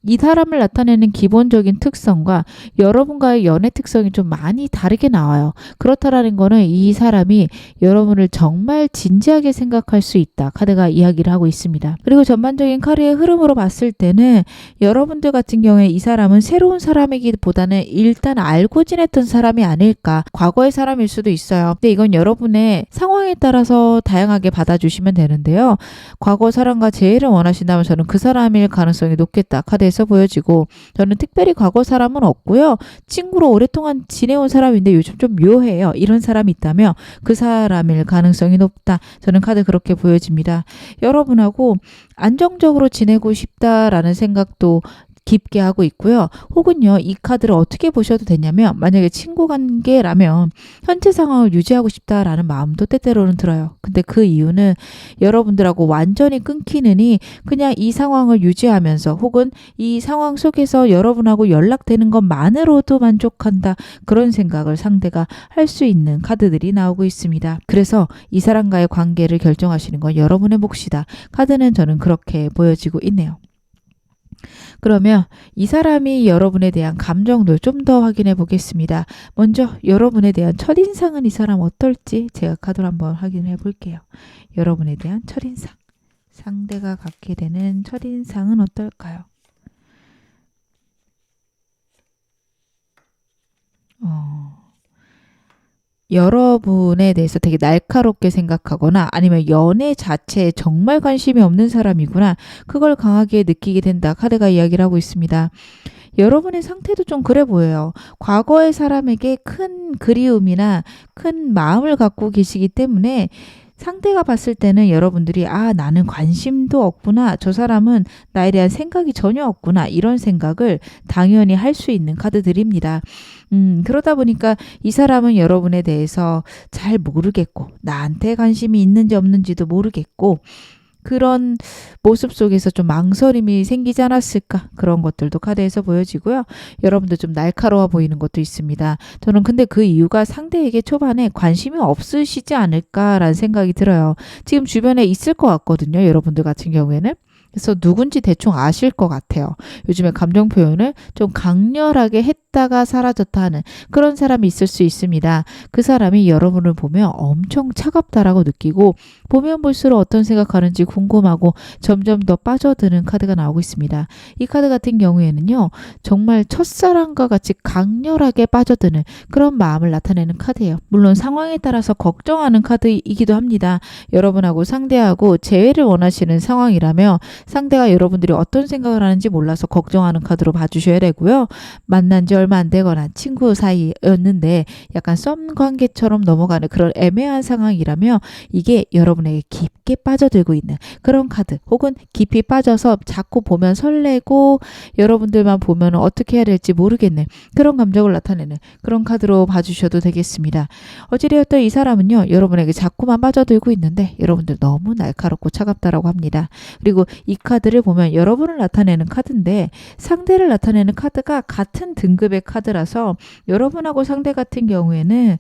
이 사람을 나타내는 기본적인 특성과 여러분과의 연애 특성이 좀 많이 다르게 나와요. 그렇다라는 거는 이 사람이 여러분을 정말 진지하게 생각할 수 있다, 카드가 이야기를 하고 있습니다. 그리고 전반적인 카드의 흐름으로 봤을 때는 여러분들 같은 경우에 이 사람은 새로운 사람이기보다는 일단 알고 지냈던 사람이 아닐까, 과거의 사람일 수도 있어요. 근데 이건 여러분의 상황에 따라서 다양하게 받아주시면 되는데요. 과거 사람과 재회를 원하신다면 저는 그 사람일 가능성이 높겠다, 카드에서 보여지고, 저는 특별히 과거 사람은 없고요. 친구로 오랫동안 지내온 사람인데 요즘 좀 묘해요. 이런 사람이 있다면 그 사람일 가능성이 높다, 저는 카드 그렇게 보여집니다. 여러분하고 안정적으로 지내고 싶다라는 생각도 깊게 하고 있고요. 혹은요, 이 카드를 어떻게 보셔도 되냐면, 만약에 친구 관계라면 현재 상황을 유지하고 싶다라는 마음도 때때로는 들어요. 근데 그 이유는 여러분들하고 완전히 끊기느니 그냥 이 상황을 유지하면서, 혹은 이 상황 속에서 여러분하고 연락되는 것만으로도 만족한다, 그런 생각을 상대가 할 수 있는 카드들이 나오고 있습니다. 그래서 이 사람과의 관계를 결정하시는 건 여러분의 몫이다, 카드는 저는 그렇게 보여지고 있네요. 그러면 이 사람이 여러분에 대한 감정도 좀 더 확인해 보겠습니다. 먼저 여러분에 대한 첫인상은 이 사람 어떨지 제가 카드로 한번 확인해 볼게요. 여러분에 대한 첫인상, 상대가 갖게 되는 첫인상은 어떨까요? 여러분에 대해서 되게 날카롭게 생각하거나, 아니면 연애 자체에 정말 관심이 없는 사람이구나, 그걸 강하게 느끼게 된다, 카드가 이야기를 하고 있습니다. 여러분의 상태도 좀 그래 보여요. 과거의 사람에게 큰 그리움이나 큰 마음을 갖고 계시기 때문에 상대가 봤을 때는 여러분들이 나는 관심도 없구나, 저 사람은 나에 대한 생각이 전혀 없구나, 이런 생각을 당연히 할 수 있는 카드들입니다. 그러다 보니까 이 사람은 여러분에 대해서 잘 모르겠고, 나한테 관심이 있는지 없는지도 모르겠고, 그런 모습 속에서 좀 망설임이 생기지 않았을까, 그런 것들도 카드에서 보여지고요. 여러분도 좀 날카로워 보이는 것도 있습니다. 저는 근데 그 이유가 상대에게 초반에 관심이 없으시지 않을까라는 생각이 들어요. 지금 주변에 있을 것 같거든요, 여러분들 같은 경우에는. 그래서 누군지 대충 아실 것 같아요. 요즘에 감정 표현을 좀 강렬하게 했다가 사라졌다 하는 그런 사람이 있을 수 있습니다. 그 사람이 여러분을 보면 엄청 차갑다라고 느끼고, 보면 볼수록 어떤 생각하는지 궁금하고 점점 더 빠져드는 카드가 나오고 있습니다. 이 카드 같은 경우에는요, 정말 첫사랑과 같이 강렬하게 빠져드는 그런 마음을 나타내는 카드예요. 물론 상황에 따라서 걱정하는 카드이기도 합니다. 여러분하고 상대하고 재회를 원하시는 상황이라며 상대가 여러분들이 어떤 생각을 하는지 몰라서 걱정하는 카드로 봐주셔야 되고요. 만난 지 얼마 안 되거나 친구 사이였는데 약간 썸 관계처럼 넘어가는 그런 애매한 상황이라며, 이게 여러분에게 깊게 빠져들고 있는 그런 카드, 혹은 깊이 빠져서 자꾸 보면 설레고 여러분들만 보면 어떻게 해야 될지 모르겠는 그런 감정을 나타내는 그런 카드로 봐주셔도 되겠습니다. 어찌되었든 이 사람은요, 여러분에게 자꾸만 빠져들고 있는데 여러분들 너무 날카롭고 차갑다라고 합니다. 그리고 이 카드를 보면 여러분을 나타내는 카드인데 상대를 나타내는 카드가 같은 등급의 카드라서, 여러분하고 상대 같은 경우에는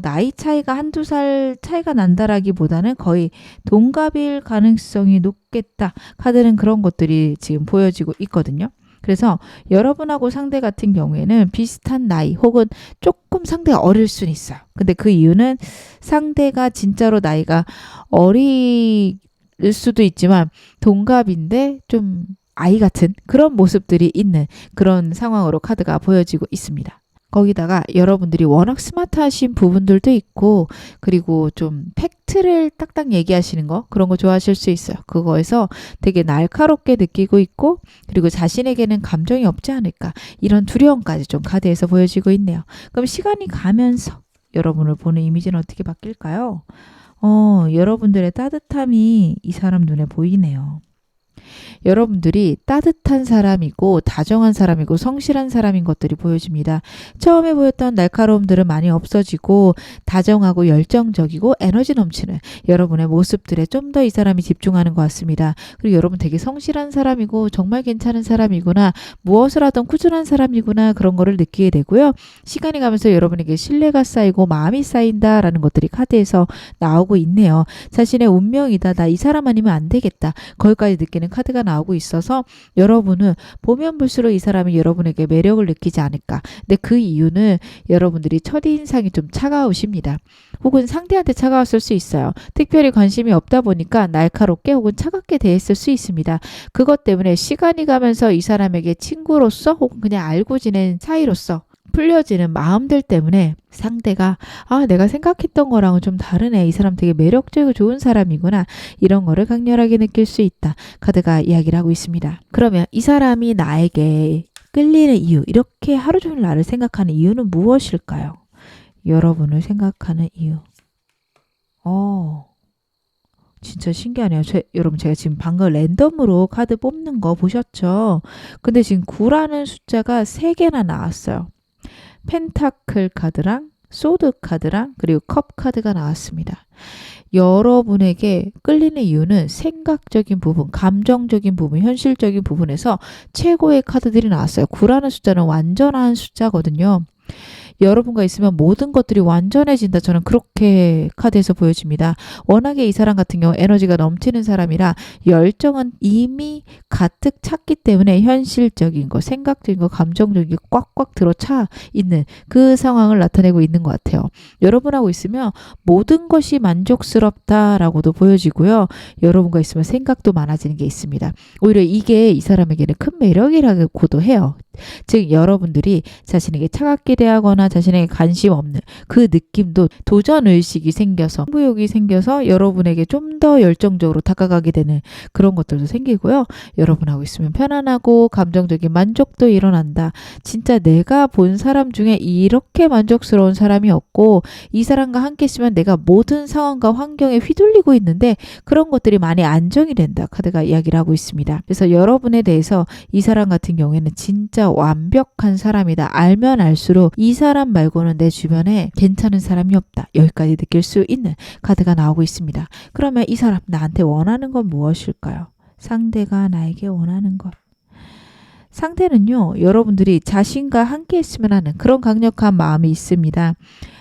나이 차이가 한두 살 차이가 난다라기보다는 거의 동갑일 가능성이 높겠다, 카드는 그런 것들이 지금 보여지고 있거든요. 그래서 여러분하고 상대 같은 경우에는 비슷한 나이, 혹은 조금 상대가 어릴 수는 있어요. 근데 그 이유는 상대가 진짜로 나이가 어릴 수도 있지만 동갑인데 좀 아이 같은 그런 모습들이 있는 그런 상황으로 카드가 보여지고 있습니다. 거기다가 여러분들이 워낙 스마트하신 부분들도 있고, 그리고 좀 팩트를 딱딱 얘기하시는 거, 그런 거 좋아하실 수 있어요. 그거에서 되게 날카롭게 느끼고 있고, 그리고 자신에게는 감정이 없지 않을까, 이런 두려움까지 좀 카드에서 보여지고 있네요. 그럼 시간이 가면서 여러분을 보는 이미지는 어떻게 바뀔까요? 여러분들의 따뜻함이 이 사람 눈에 보이네요. 여러분들이 따뜻한 사람이고 다정한 사람이고 성실한 사람인 것들이 보여집니다. 처음에 보였던 날카로움들은 많이 없어지고 다정하고 열정적이고 에너지 넘치는 여러분의 모습들에 좀 더 이 사람이 집중하는 것 같습니다. 그리고 여러분 되게 성실한 사람이고 정말 괜찮은 사람이구나, 무엇을 하든 꾸준한 사람이구나, 그런 거를 느끼게 되고요. 시간이 가면서 여러분에게 신뢰가 쌓이고 마음이 쌓인다라는 것들이 카드에서 나오고 있네요. 자신의 운명이다, 나 이 사람 아니면 안 되겠다, 거기까지 느끼는 카드가 나오고 있어서 여러분은 보면 볼수록 이 사람이 여러분에게 매력을 느끼지 않을까. 근데 그 이유는 여러분들이 첫인상이 좀 차가우십니다. 혹은 상대한테 차가웠을 수 있어요. 특별히 관심이 없다 보니까 날카롭게 혹은 차갑게 대했을 수 있습니다. 그것 때문에 시간이 가면서 이 사람에게 친구로서 혹은 그냥 알고 지낸 사이로서 풀려지는 마음들 때문에 상대가 내가 생각했던 거랑은 좀 다르네, 이 사람 되게 매력적이고 좋은 사람이구나, 이런 거를 강렬하게 느낄 수 있다, 카드가 이야기를 하고 있습니다. 그러면 이 사람이 나에게 끌리는 이유, 이렇게 하루 종일 나를 생각하는 이유는 무엇일까요? 여러분을 생각하는 이유. 진짜 신기하네요. 여러분 제가 지금 방금 랜덤으로 카드 뽑는 거 보셨죠? 근데 지금 9라는 숫자가 3개나 나왔어요. 펜타클 카드랑 소드 카드랑 그리고 컵 카드가 나왔습니다. 여러분에게 끌리는 이유는 생각적인 부분, 감정적인 부분, 현실적인 부분에서 최고의 카드들이 나왔어요. 9라는 숫자는 완전한 숫자거든요. 여러분과 있으면 모든 것들이 완전해진다. 저는 그렇게 카드에서 보여집니다. 워낙에 이 사람 같은 경우 에너지가 넘치는 사람이라 열정은 이미 가득 찼기 때문에 현실적인 거, 생각적인 거, 감정적인 거 꽉꽉 들어차 있는 그 상황을 나타내고 있는 것 같아요. 여러분하고 있으면 모든 것이 만족스럽다라고도 보여지고요. 여러분과 있으면 생각도 많아지는 게 있습니다. 오히려 이게 이 사람에게는 큰 매력이라고도 해요. 즉 여러분들이 자신에게 차갑게 대하거나 자신에게 관심 없는 그 느낌도 도전의식이 생겨서 승부욕이 생겨서 여러분에게 좀 더 열정적으로 다가가게 되는 그런 것들도 생기고요. 여러분하고 있으면 편안하고 감정적인 만족도 일어난다. 진짜 내가 본 사람 중에 이렇게 만족스러운 사람이 없고 이 사람과 함께 있으면 내가 모든 상황과 환경에 휘둘리고 있는데 그런 것들이 많이 안정이 된다. 카드가 이야기를 하고 있습니다. 그래서 여러분에 대해서 이 사람 같은 경우에는 진짜 완벽한 사람이다. 알면 알수록 이 사람 말고는 내 주변에 괜찮은 사람이 없다. 여기까지 느낄 수 있는 카드가 나오고 있습니다. 그러면 이 사람 나한테 원하는 건 무엇일까요? 상대가 나에게 원하는 것. 상대는요, 여러분들이 자신과 함께 있으면 하는 그런 강력한 마음이 있습니다.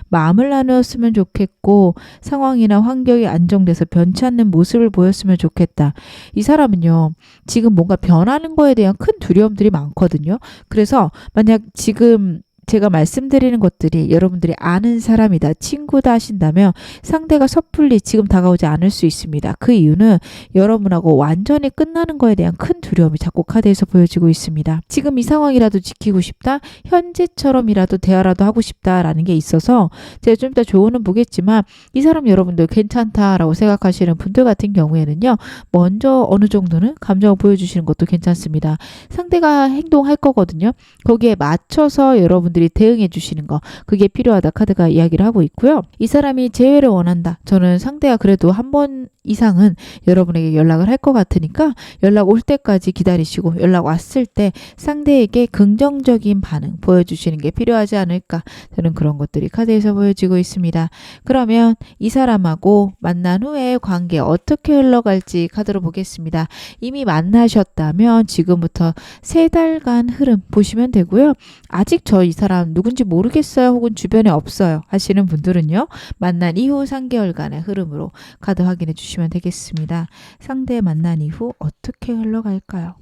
마음을 나누었으면 좋겠고 상황이나 환경이 안정돼서 변치 않는 모습을 보였으면 좋겠다. 이 사람은요, 지금 뭔가 변하는 거에 대한 큰 두려움들이 많거든요. 그래서 만약 지금 제가 말씀드리는 것들이 여러분들이 아는 사람이다, 친구다 하신다면 상대가 섣불리 지금 다가오지 않을 수 있습니다. 그 이유는 여러분하고 완전히 끝나는 거에 대한 큰 두려움이 자꾸 카드에서 보여지고 있습니다. 지금 이 상황이라도 지키고 싶다, 현재처럼이라도 대화라도 하고 싶다라는 게 있어서 제가 좀 이따 조언은 보겠지만 이 사람 여러분들 괜찮다라고 생각하시는 분들 같은 경우에는요, 먼저 어느 정도는 감정을 보여주시는 것도 괜찮습니다. 상대가 행동할 거거든요. 거기에 맞춰서 여러분들이 대응해 주시는 거, 그게 필요하다 카드가 이야기를 하고 있고요. 이 사람이 재회를 원한다. 저는 상대가 그래도 한 번 이상은 여러분에게 연락을 할 것 같으니까 연락 올 때까지 기다리시고 연락 왔을 때 상대에게 긍정적인 반응 보여주시는 게 필요하지 않을까, 저는 그런 것들이 카드에서 보여지고 있습니다. 그러면 이 사람하고 만난 후에 관계 어떻게 흘러갈지 카드로 보겠습니다. 이미 만나셨다면 지금부터 3달간 흐름 보시면 되고요. 아직 저 이 사람 누군지 모르겠어요 혹은 주변에 없어요 하시는 분들은요, 만난 이후 3개월간의 흐름으로 카드 확인해 주시면 되겠습니다. 상대 만난 이후 어떻게 흘러갈까요?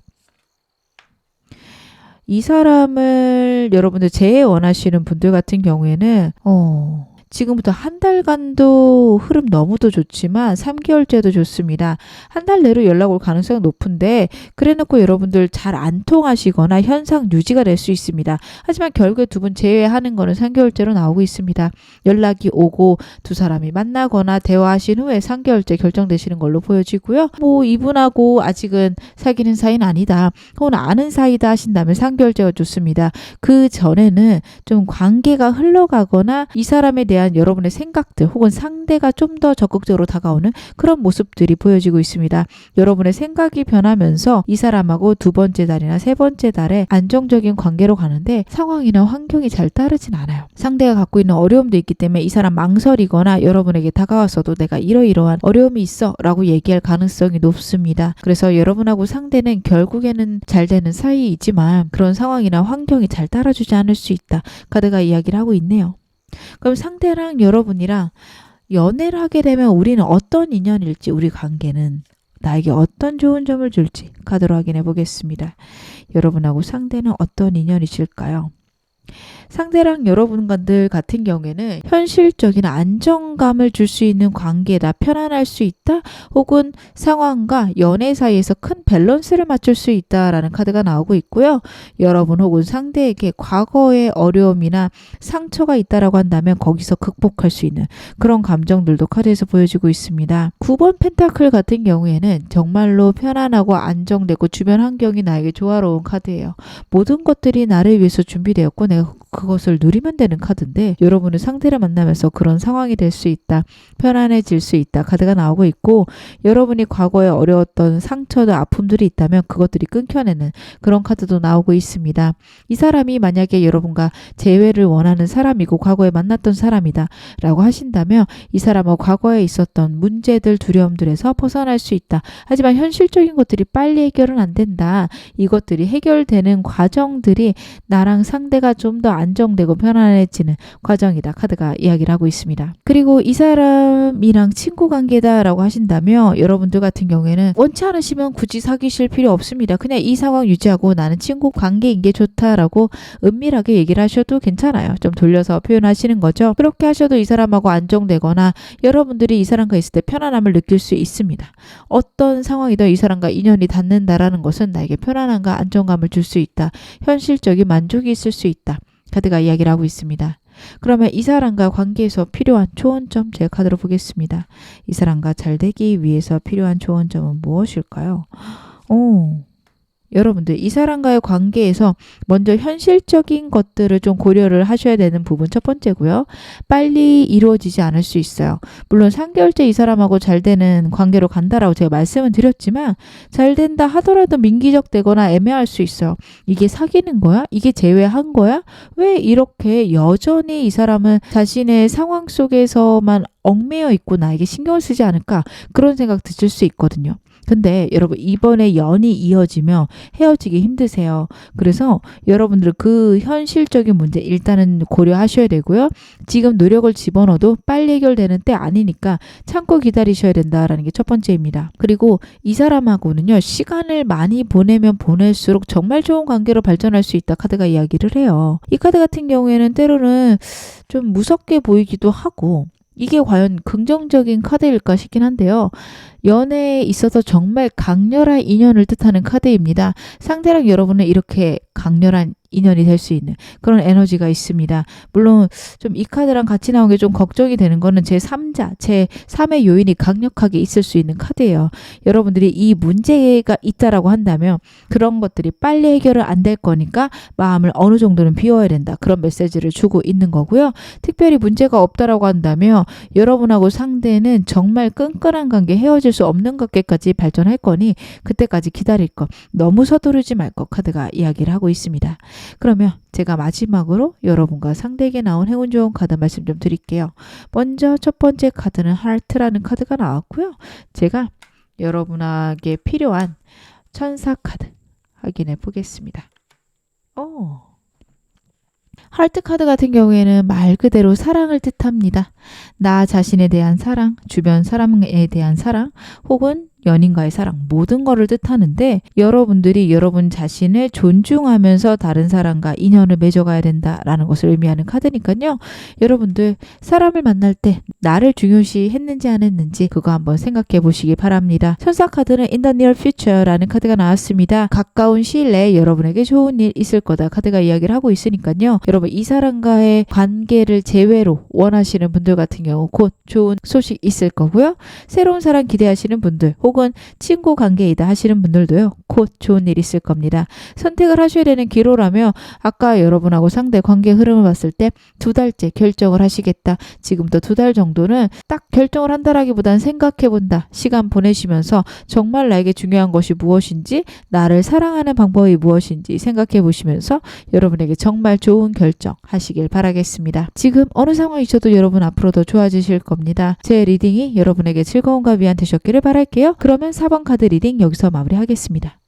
이 사람을 여러분들 재회 원하시는 분들 같은 경우에는 지금부터 한 달간도 흐름 너무도 좋지만 3개월째도 좋습니다. 한 달 내로 연락 올 가능성이 높은데 그래놓고 여러분들 잘 안 통하시거나 현상 유지가 될 수 있습니다. 하지만 결국에 두 분 제외하는 거는 3개월째로 나오고 있습니다. 연락이 오고 두 사람이 만나거나 대화하신 후에 3개월째 결정되시는 걸로 보여지고요. 이분하고 아직은 사귀는 사이는 아니다, 혹은 아는 사이다 하신다면 3개월째가 좋습니다. 그 전에는 좀 관계가 흘러가거나 이 사람에 대한 대한 여러분의 생각들 혹은 상대가 좀 더 적극적으로 다가오는 그런 모습들이 보여지고 있습니다. 여러분의 생각이 변하면서 이 사람하고 두 번째 달이나 세 번째 달에 안정적인 관계로 가는데 상황이나 환경이 잘 따르진 않아요. 상대가 갖고 있는 어려움도 있기 때문에 이 사람 망설이거나 여러분에게 다가왔어도 내가 이러이러한 어려움이 있어 라고 얘기할 가능성이 높습니다. 그래서 여러분하고 상대는 결국에는 잘 되는 사이이지만 그런 상황이나 환경이 잘 따라주지 않을 수 있다. 카드가 이야기를 하고 있네요. 그럼 상대랑 여러분이랑 연애를 하게 되면 우리는 어떤 인연일지, 우리 관계는 나에게 어떤 좋은 점을 줄지 카드로 확인해 보겠습니다. 여러분하고 상대는 어떤 인연이실까요? 상대랑 여러분들 같은 경우에는 현실적인 안정감을 줄 수 있는 관계다, 편안할 수 있다, 혹은 상황과 연애 사이에서 큰 밸런스를 맞출 수 있다라는 카드가 나오고 있고요. 여러분 혹은 상대에게 과거의 어려움이나 상처가 있다라고 한다면 거기서 극복할 수 있는 그런 감정들도 카드에서 보여지고 있습니다. 9번 펜타클 같은 경우에는 정말로 편안하고 안정되고 주변 환경이 나에게 조화로운 카드예요. 모든 것들이 나를 위해서 준비되었고 내가 그것을 누리면 되는 카드인데 여러분은 상대를 만나면서 그런 상황이 될 수 있다. 편안해질 수 있다. 카드가 나오고 있고 여러분이 과거에 어려웠던 상처나 아픔들이 있다면 그것들이 끊겨내는 그런 카드도 나오고 있습니다. 이 사람이 만약에 여러분과 재회를 원하는 사람이고 과거에 만났던 사람이다 라고 하신다면 이 사람은 과거에 있었던 문제들, 두려움들에서 벗어날 수 있다. 하지만 현실적인 것들이 빨리 해결은 안 된다. 이것들이 해결되는 과정들이 나랑 상대가 좀 더 안정되고 편안해지는 과정이다. 카드가 이야기를 하고 있습니다. 그리고 이 사람이랑 친구 관계다라고 하신다면 여러분들 같은 경우에는 원치 않으시면 굳이 사귀실 필요 없습니다. 그냥 이 상황 유지하고 나는 친구 관계인 게 좋다라고 은밀하게 얘기를 하셔도 괜찮아요. 좀 돌려서 표현하시는 거죠. 그렇게 하셔도 이 사람하고 안정되거나 여러분들이 이 사람과 있을 때 편안함을 느낄 수 있습니다. 어떤 상황이든 이 사람과 인연이 닿는다라는 것은 나에게 편안함과 안정감을 줄 수 있다. 현실적인 만족이 있을 수 있다. 카드가 이야기를 하고 있습니다. 그러면 이 사람과 관계에서 필요한 조언점 제 카드로 보겠습니다. 이 사람과 잘 되기 위해서 필요한 조언점은 무엇일까요? 여러분들 이 사람과의 관계에서 먼저 현실적인 것들을 좀 고려를 하셔야 되는 부분 첫 번째고요. 빨리 이루어지지 않을 수 있어요. 물론 3개월째 이 사람하고 잘 되는 관계로 간다라고 제가 말씀은 드렸지만 잘 된다 하더라도 민기적되거나 애매할 수 있어요. 이게 사귀는 거야? 이게 재회한 거야? 왜 이렇게 여전히 이 사람은 자신의 상황 속에서만 얽매여 있고 나에게 신경을 쓰지 않을까? 그런 생각 드실 수 있거든요. 근데 여러분 이번에 연이 이어지면 헤어지기 힘드세요. 그래서 여러분들 그 현실적인 문제 일단은 고려하셔야 되고요. 지금 노력을 집어넣어도 빨리 해결되는 때 아니니까 참고 기다리셔야 된다라는 게 첫 번째입니다. 그리고 이 사람하고는요. 시간을 많이 보내면 보낼수록 정말 좋은 관계로 발전할 수 있다. 카드가 이야기를 해요. 이 카드 같은 경우에는 때로는 좀 무섭게 보이기도 하고 이게 과연 긍정적인 카드일까 싶긴 한데요. 연애에 있어서 정말 강렬한 인연을 뜻하는 카드입니다. 상대랑 여러분은 이렇게 강렬한 인연이 될 수 있는 그런 에너지가 있습니다. 물론 좀 이 카드랑 같이 나온 게 좀 걱정이 되는 거는 제3자, 제3의 요인이 강력하게 있을 수 있는 카드예요. 여러분들이 이 문제가 있다라고 한다면 그런 것들이 빨리 해결은 안 될 거니까 마음을 어느 정도는 비워야 된다. 그런 메시지를 주고 있는 거고요. 특별히 문제가 없다라고 한다면 여러분하고 상대는 정말 끈끈한 관계 헤어질 수 없는 관계까지 발전할 거니 그때까지 기다릴 것. 너무 서두르지 말 것 카드가 이야기를 하고 있습니다. 그러면 제가 마지막으로 여러분과 상대에게 나온 행운 좋은 카드 말씀 좀 드릴게요. 먼저 첫 번째 카드는 하트라는 카드가 나왔고요. 제가 여러분에게 필요한 천사 카드 확인해 보겠습니다. 하트 카드 같은 경우에는 말 그대로 사랑을 뜻합니다. 나 자신에 대한 사랑, 주변 사람에 대한 사랑, 혹은 연인과의 사랑, 모든 거를 뜻하는데 여러분들이 여러분 자신을 존중하면서 다른 사람과 인연을 맺어가야 된다라는 것을 의미하는 카드니까요. 여러분들 사람을 만날 때 나를 중요시 했는지 안 했는지 그거 한번 생각해 보시기 바랍니다. 천사 카드는 In the near future라는 카드가 나왔습니다. 가까운 시일 내에 여러분에게 좋은 일 있을 거다 카드가 이야기를 하고 있으니까요. 여러분 이 사람과의 관계를 재회로 원하시는 분들 같은 경우 곧 좋은 소식 있을 거고요. 새로운 사람 기대하시는 분들 혹은 친구 관계이다 하시는 분들도요. 곧 좋은 일 있을 겁니다. 선택을 하셔야 되는 기로라며 아까 여러분하고 상대 관계 흐름을 봤을 때 2달째 결정을 하시겠다. 지금부터 2달 정도는 딱 결정을 한다라기보단 생각해본다. 시간 보내시면서 정말 나에게 중요한 것이 무엇인지, 나를 사랑하는 방법이 무엇인지 생각해 보시면서 여러분에게 정말 좋은 결정 하시길 바라겠습니다. 지금 어느 상황이셔도 여러분 앞으로 더 좋아지실 겁니다. 제 리딩이 여러분에게 즐거움과 위안 되셨기를 바랄게요. 그러면 4번 카드 리딩 여기서 마무리하겠습니다.